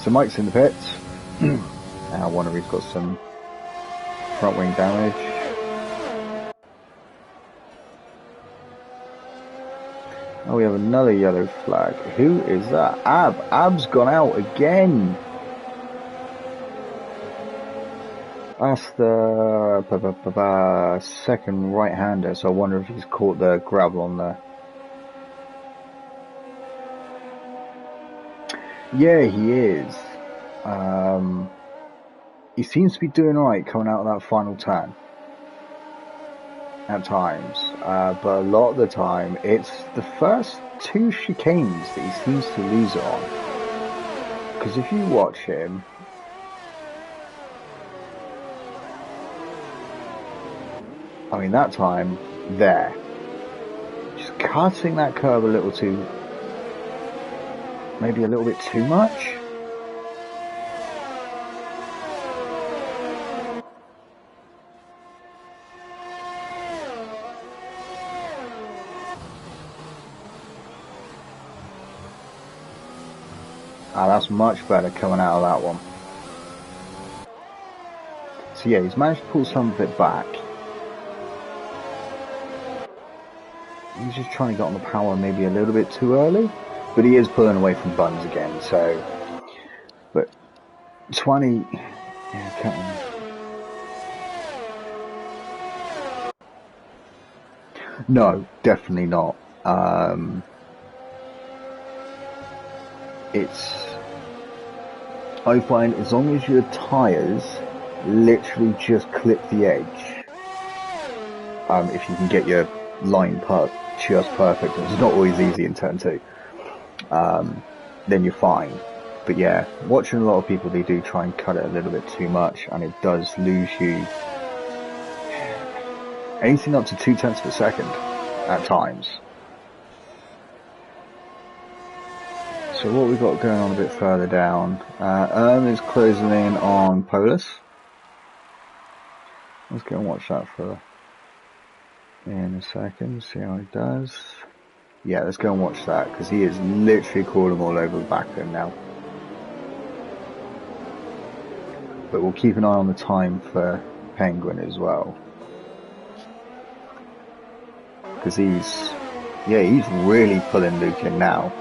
[SPEAKER 1] So Mike's in the pits. I wonder if he's got some front wing damage. Oh, we have another yellow flag. Who is that? Ab's gone out again. That's the second right-hander, so I wonder if he's caught the grab on there. Yeah, he is. He seems to be doing alright coming out of that final turn. At times. But a lot of the time, it's the first two chicanes that he seems to lose it on. Because if you watch him, I mean, that time, there. Just cutting that curve a little too, maybe a little bit too much. Ah, that's much better coming out of that one. So yeah, he's managed to pull some of it back. He's just trying to get on the power maybe a little bit too early. But he is pulling away from Buns again, so... But 20... Yeah, no, definitely not. I find as long as your tyres literally just clip the edge, if you can get your line just perfect, it's not always easy in turn 2, then you're fine. But yeah, watching a lot of people, they do try and cut it a little bit too much, and it does lose you anything up to 0.2 of a second at times. So what we've got going on a bit further down, is closing in on Polis. Let's go and watch that in a second, see how he does. Yeah, let's go and watch that, because he is literally crawling all over the back of him now. But we'll keep an eye on the time for Penguin as well. Because he's really pulling Luke in now.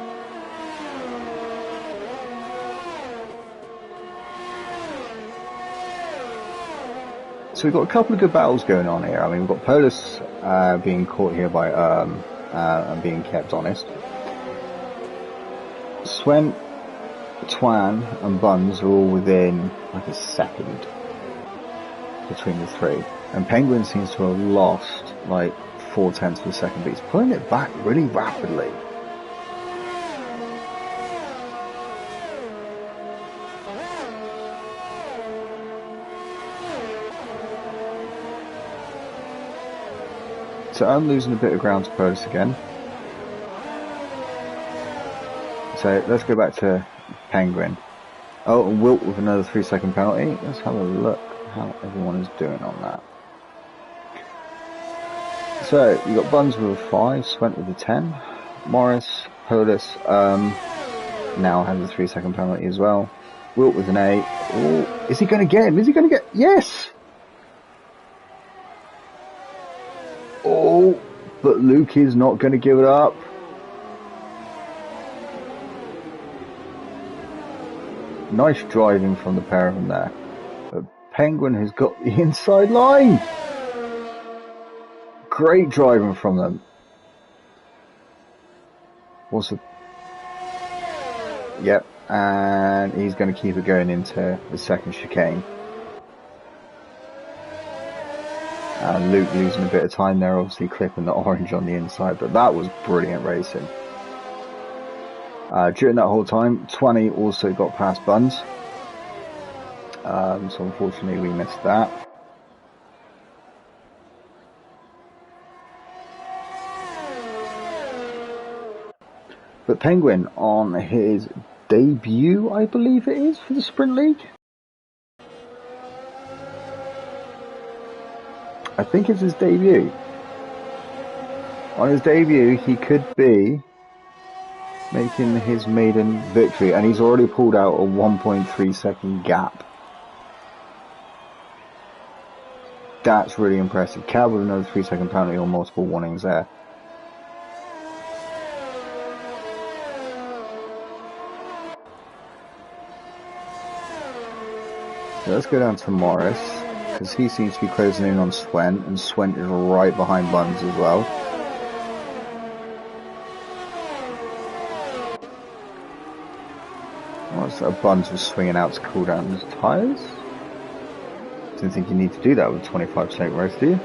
[SPEAKER 1] So we've got a couple of good battles going on here. I mean, we've got Polis being caught here by and being kept honest. Swen, Twan and Buns are all within like a second between the three. And Penguin seems to have lost like 0.4 of a second, but he's pulling it back really rapidly. So I'm losing a bit of ground to Polis again. So let's go back to Penguin. Oh, and Wilt with another 3-second penalty. Let's have a look how everyone is doing on that. So you got Buns with a 5, Swent with a 10, Morris, Polis now has a 3-second penalty as well. Wilt with an 8. Oh, is he going to get him? Is he going to get? Yes. Oh, but Luke is not going to give it up. Nice driving from the pair of them there. But Penguin has got the inside line. Great driving from them. What's it? Yep, and he's going to keep it going into the second chicane. And Luke losing a bit of time there, obviously clipping the orange on the inside, but that was brilliant racing. During that whole time, 20 also got past Buns. So unfortunately we missed that. But Penguin on his debut, I believe it is, for the Sprint League. I think it's his debut. On his debut, he could be making his maiden victory, and he's already pulled out a 1.3 second gap. That's really impressive. Cab with another 3-second penalty on multiple warnings there. So let's go down to Morris, because he seems to be closing in on Swen, and Swen is right behind Buns as well. What's that? Buns was swinging out to cool down his tyres? Didn't think you need to do that with 25% growth, do you?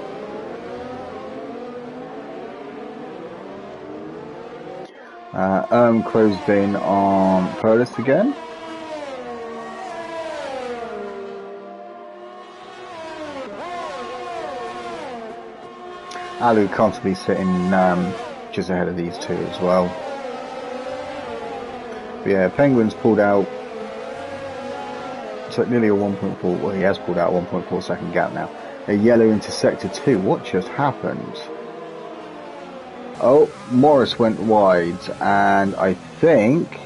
[SPEAKER 1] Closed in on Perlis again. Alu comfortably sitting just ahead of these two as well. But yeah, Penguin's pulled out. It's like nearly a 1.4. Well, he has pulled out a 1.4 second gap now. A yellow into sector 2. What just happened? Oh, Morris went wide, and I think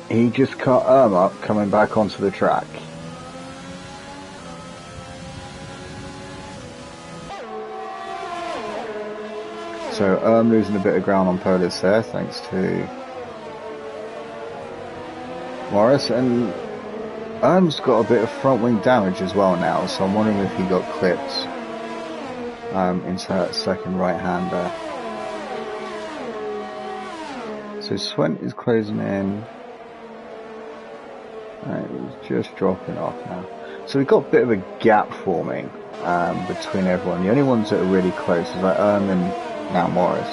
[SPEAKER 1] he just cut up coming back onto the track. So losing a bit of ground on Polis there, thanks to Morris, and Erm's got a bit of front wing damage as well now, so I'm wondering if he got clipped into that second right-hander. So Swent is closing in. He's just dropping off now. So we've got a bit of a gap forming between everyone. The only ones that are really close is like and now Morris,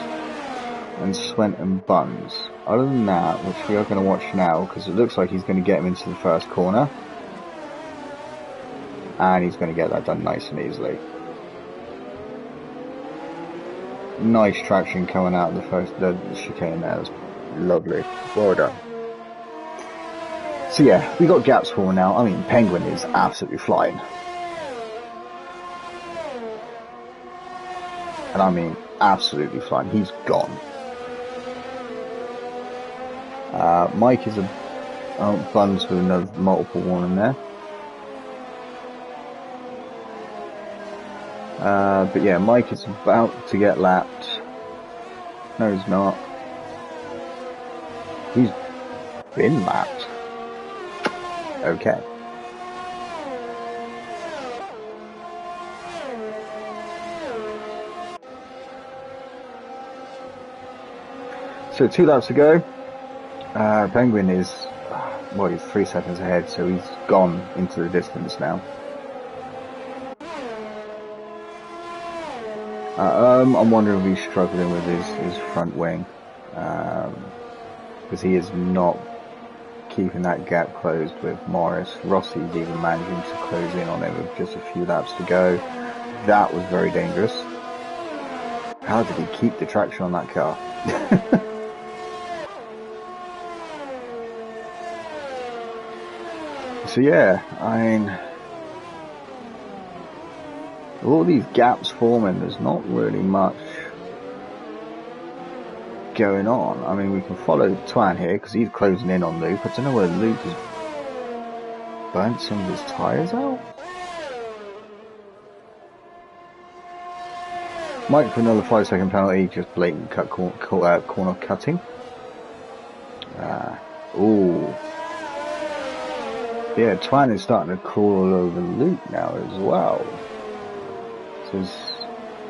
[SPEAKER 1] and Swent and Buns. Other than that, which we are going to watch now, because it looks like he's going to get him into the first corner, and he's going to get that done nice and easily. Nice traction coming out of the chicane there. That's lovely. Well done. So yeah, we got gaps for now. I mean, Penguin is absolutely flying. And I mean, absolutely flying. He's gone. Mike is Buns with another multiple one in there. But yeah, Mike is about to get lapped. No, he's not. He's been lapped. Okay. So 2 laps to go. Penguin is, well, he's 3 seconds ahead, so he's gone into the distance now. I'm wondering if he's struggling with his front wing, because he is not keeping that gap closed with Morris. Rossi's even managing to close in on him with just a few laps to go. That was very dangerous. How did he keep the traction on that car? So yeah, I mean, all these gaps forming, there's not really much going on. I mean, we can follow Twan here because he's closing in on Luke. I don't know whether Luke has burnt some of his tyres out. Mike for another 5-second penalty, just blatant corner cutting. Ooh. Yeah, Twan is starting to crawl all over Luke now as well. So is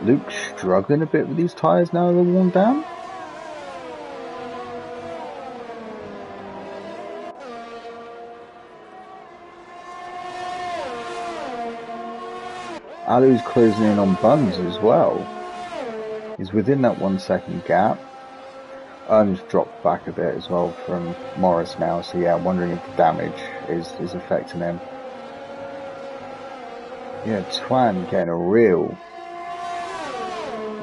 [SPEAKER 1] Luke struggling a bit with these tyres now they're worn down? Alu's closing in on Buns as well. He's within that 1 second gap. He's dropped back a bit as well from Morris now, so yeah, I'm wondering if the damage is affecting him. Yeah, Twan getting a real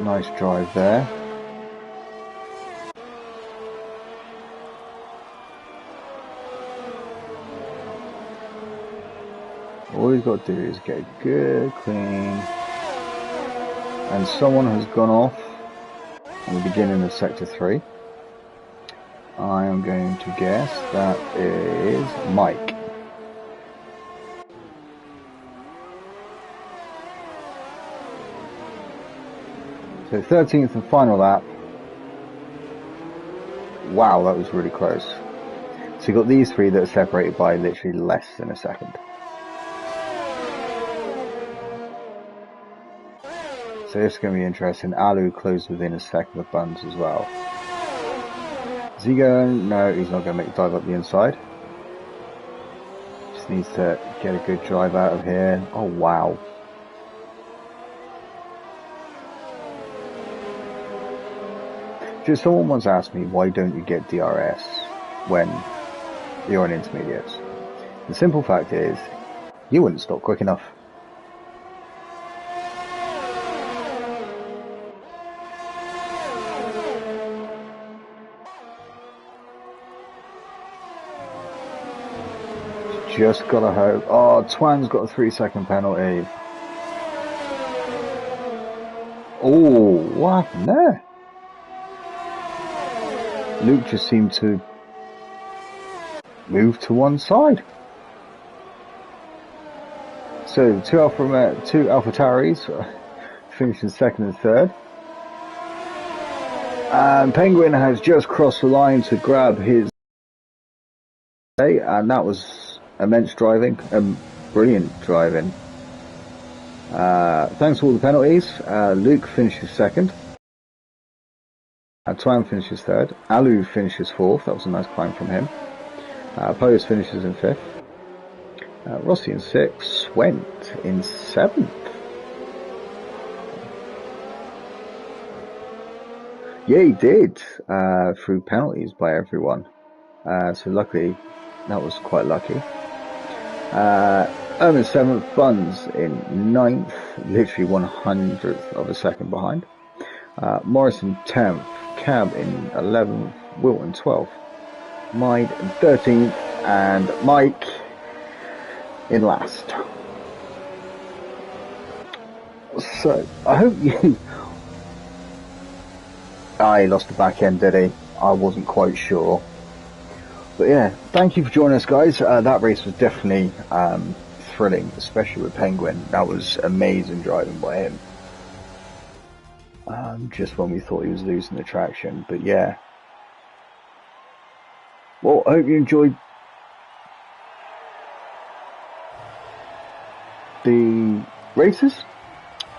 [SPEAKER 1] nice drive there. All he's got to do is get a good clean. And someone has gone off in the beginning of sector 3. I am going to guess that is Mike. So 13th and final lap. Wow, that was really close. So you've got these three that are separated by literally less than a second. So this is going to be interesting. Alu closed within a second of Buns as well. Is he going? No, he's not going to make the dive up the inside. Just needs to get a good drive out of here. Oh, wow. Just someone once asked me, why don't you get DRS when you're on intermediates? The simple fact is, you wouldn't stop quick enough. Just gotta hope. Oh, Twan's got a 3-second penalty. Oh, what happened there? Luke just seemed to move to one side. So two AlphaTauris finishing second and third. And Penguin has just crossed the line to grab his, and that was immense driving, brilliant driving. Thanks for all the penalties. Luke finishes second. Twan finishes third. Alu finishes fourth. That was a nice climb from him. Polis finishes in fifth. Rossi in sixth. Swent in seventh. Yeah, he did. Through penalties by everyone. So luckily, that was quite lucky. Owen 7th, Buns in 9th, literally 100th of a second behind. Morrison 10th, Cab in 11th, Wilton 12th, Mide in 13th, and Mike in last. So, I hope you... he lost the back end, did he? I wasn't quite sure. But yeah, thank you for joining us, guys. That race was definitely thrilling, especially with Penguin. That was amazing driving by him. Just when we thought he was losing the traction. But yeah. Well, I hope you enjoyed the races.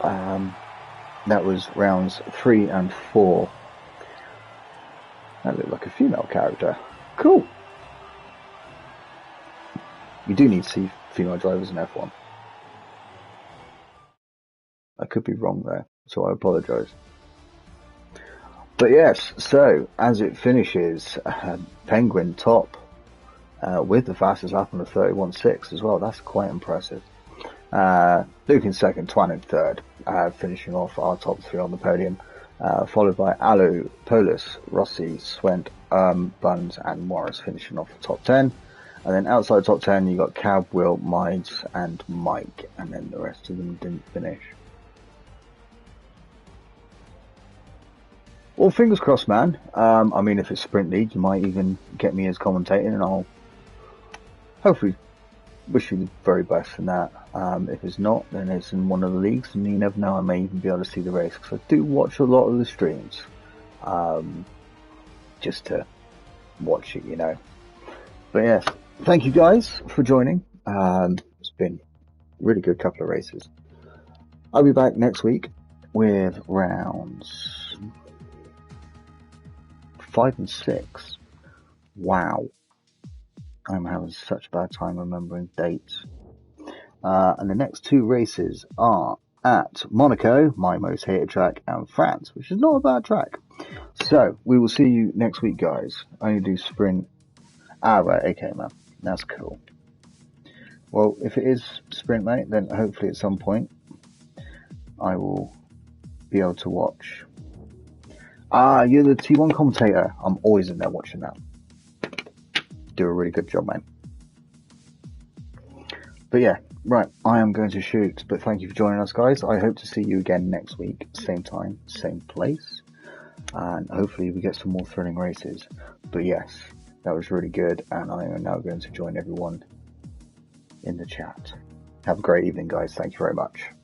[SPEAKER 1] That was rounds 3 and 4. That looked like a female character. Cool. You do need to see female drivers in F1. I could be wrong there, so I apologise. But yes, so as it finishes, Penguin top with the fastest lap on the 31.6 as well. That's quite impressive. Luke in second, Twan in third, finishing off our top three on the podium, followed by Alu, Polis, Rossi, Swent, Buns and Morris finishing off the top 10. And then outside top 10 you got Cab, Will, Mides and Mike, and then the rest of them didn't finish. Well, fingers crossed, man. I mean, if it's Sprint League, you might even get me as commentating, and I'll hopefully wish you the very best in that. If it's not, then it's in one of the leagues, and you never know, I may even be able to see the race, because I do watch a lot of the streams. Just to watch it, you know. But yes, thank you guys for joining. It's been a really good couple of races. I'll be back next week with rounds 5 and 6. Wow. I'm having such a bad time remembering dates. And the next two races are at Monaco, my most hated track, and France, which is not a bad track. So, we will see you next week, guys. I only do sprint. Right, okay, man. That's cool. Well, if it is sprint, mate, then hopefully at some point I will be able to watch. You're the T1 commentator. I'm always in there watching that. Do a really good job, mate. But yeah, right, I am going to shoot. But thank you for joining us, guys. I hope to see you again next week. Same time, same place. And hopefully we get some more thrilling races. But yes, that was really good. And I am now going to join everyone in the chat. Have a great evening, guys. Thank you very much.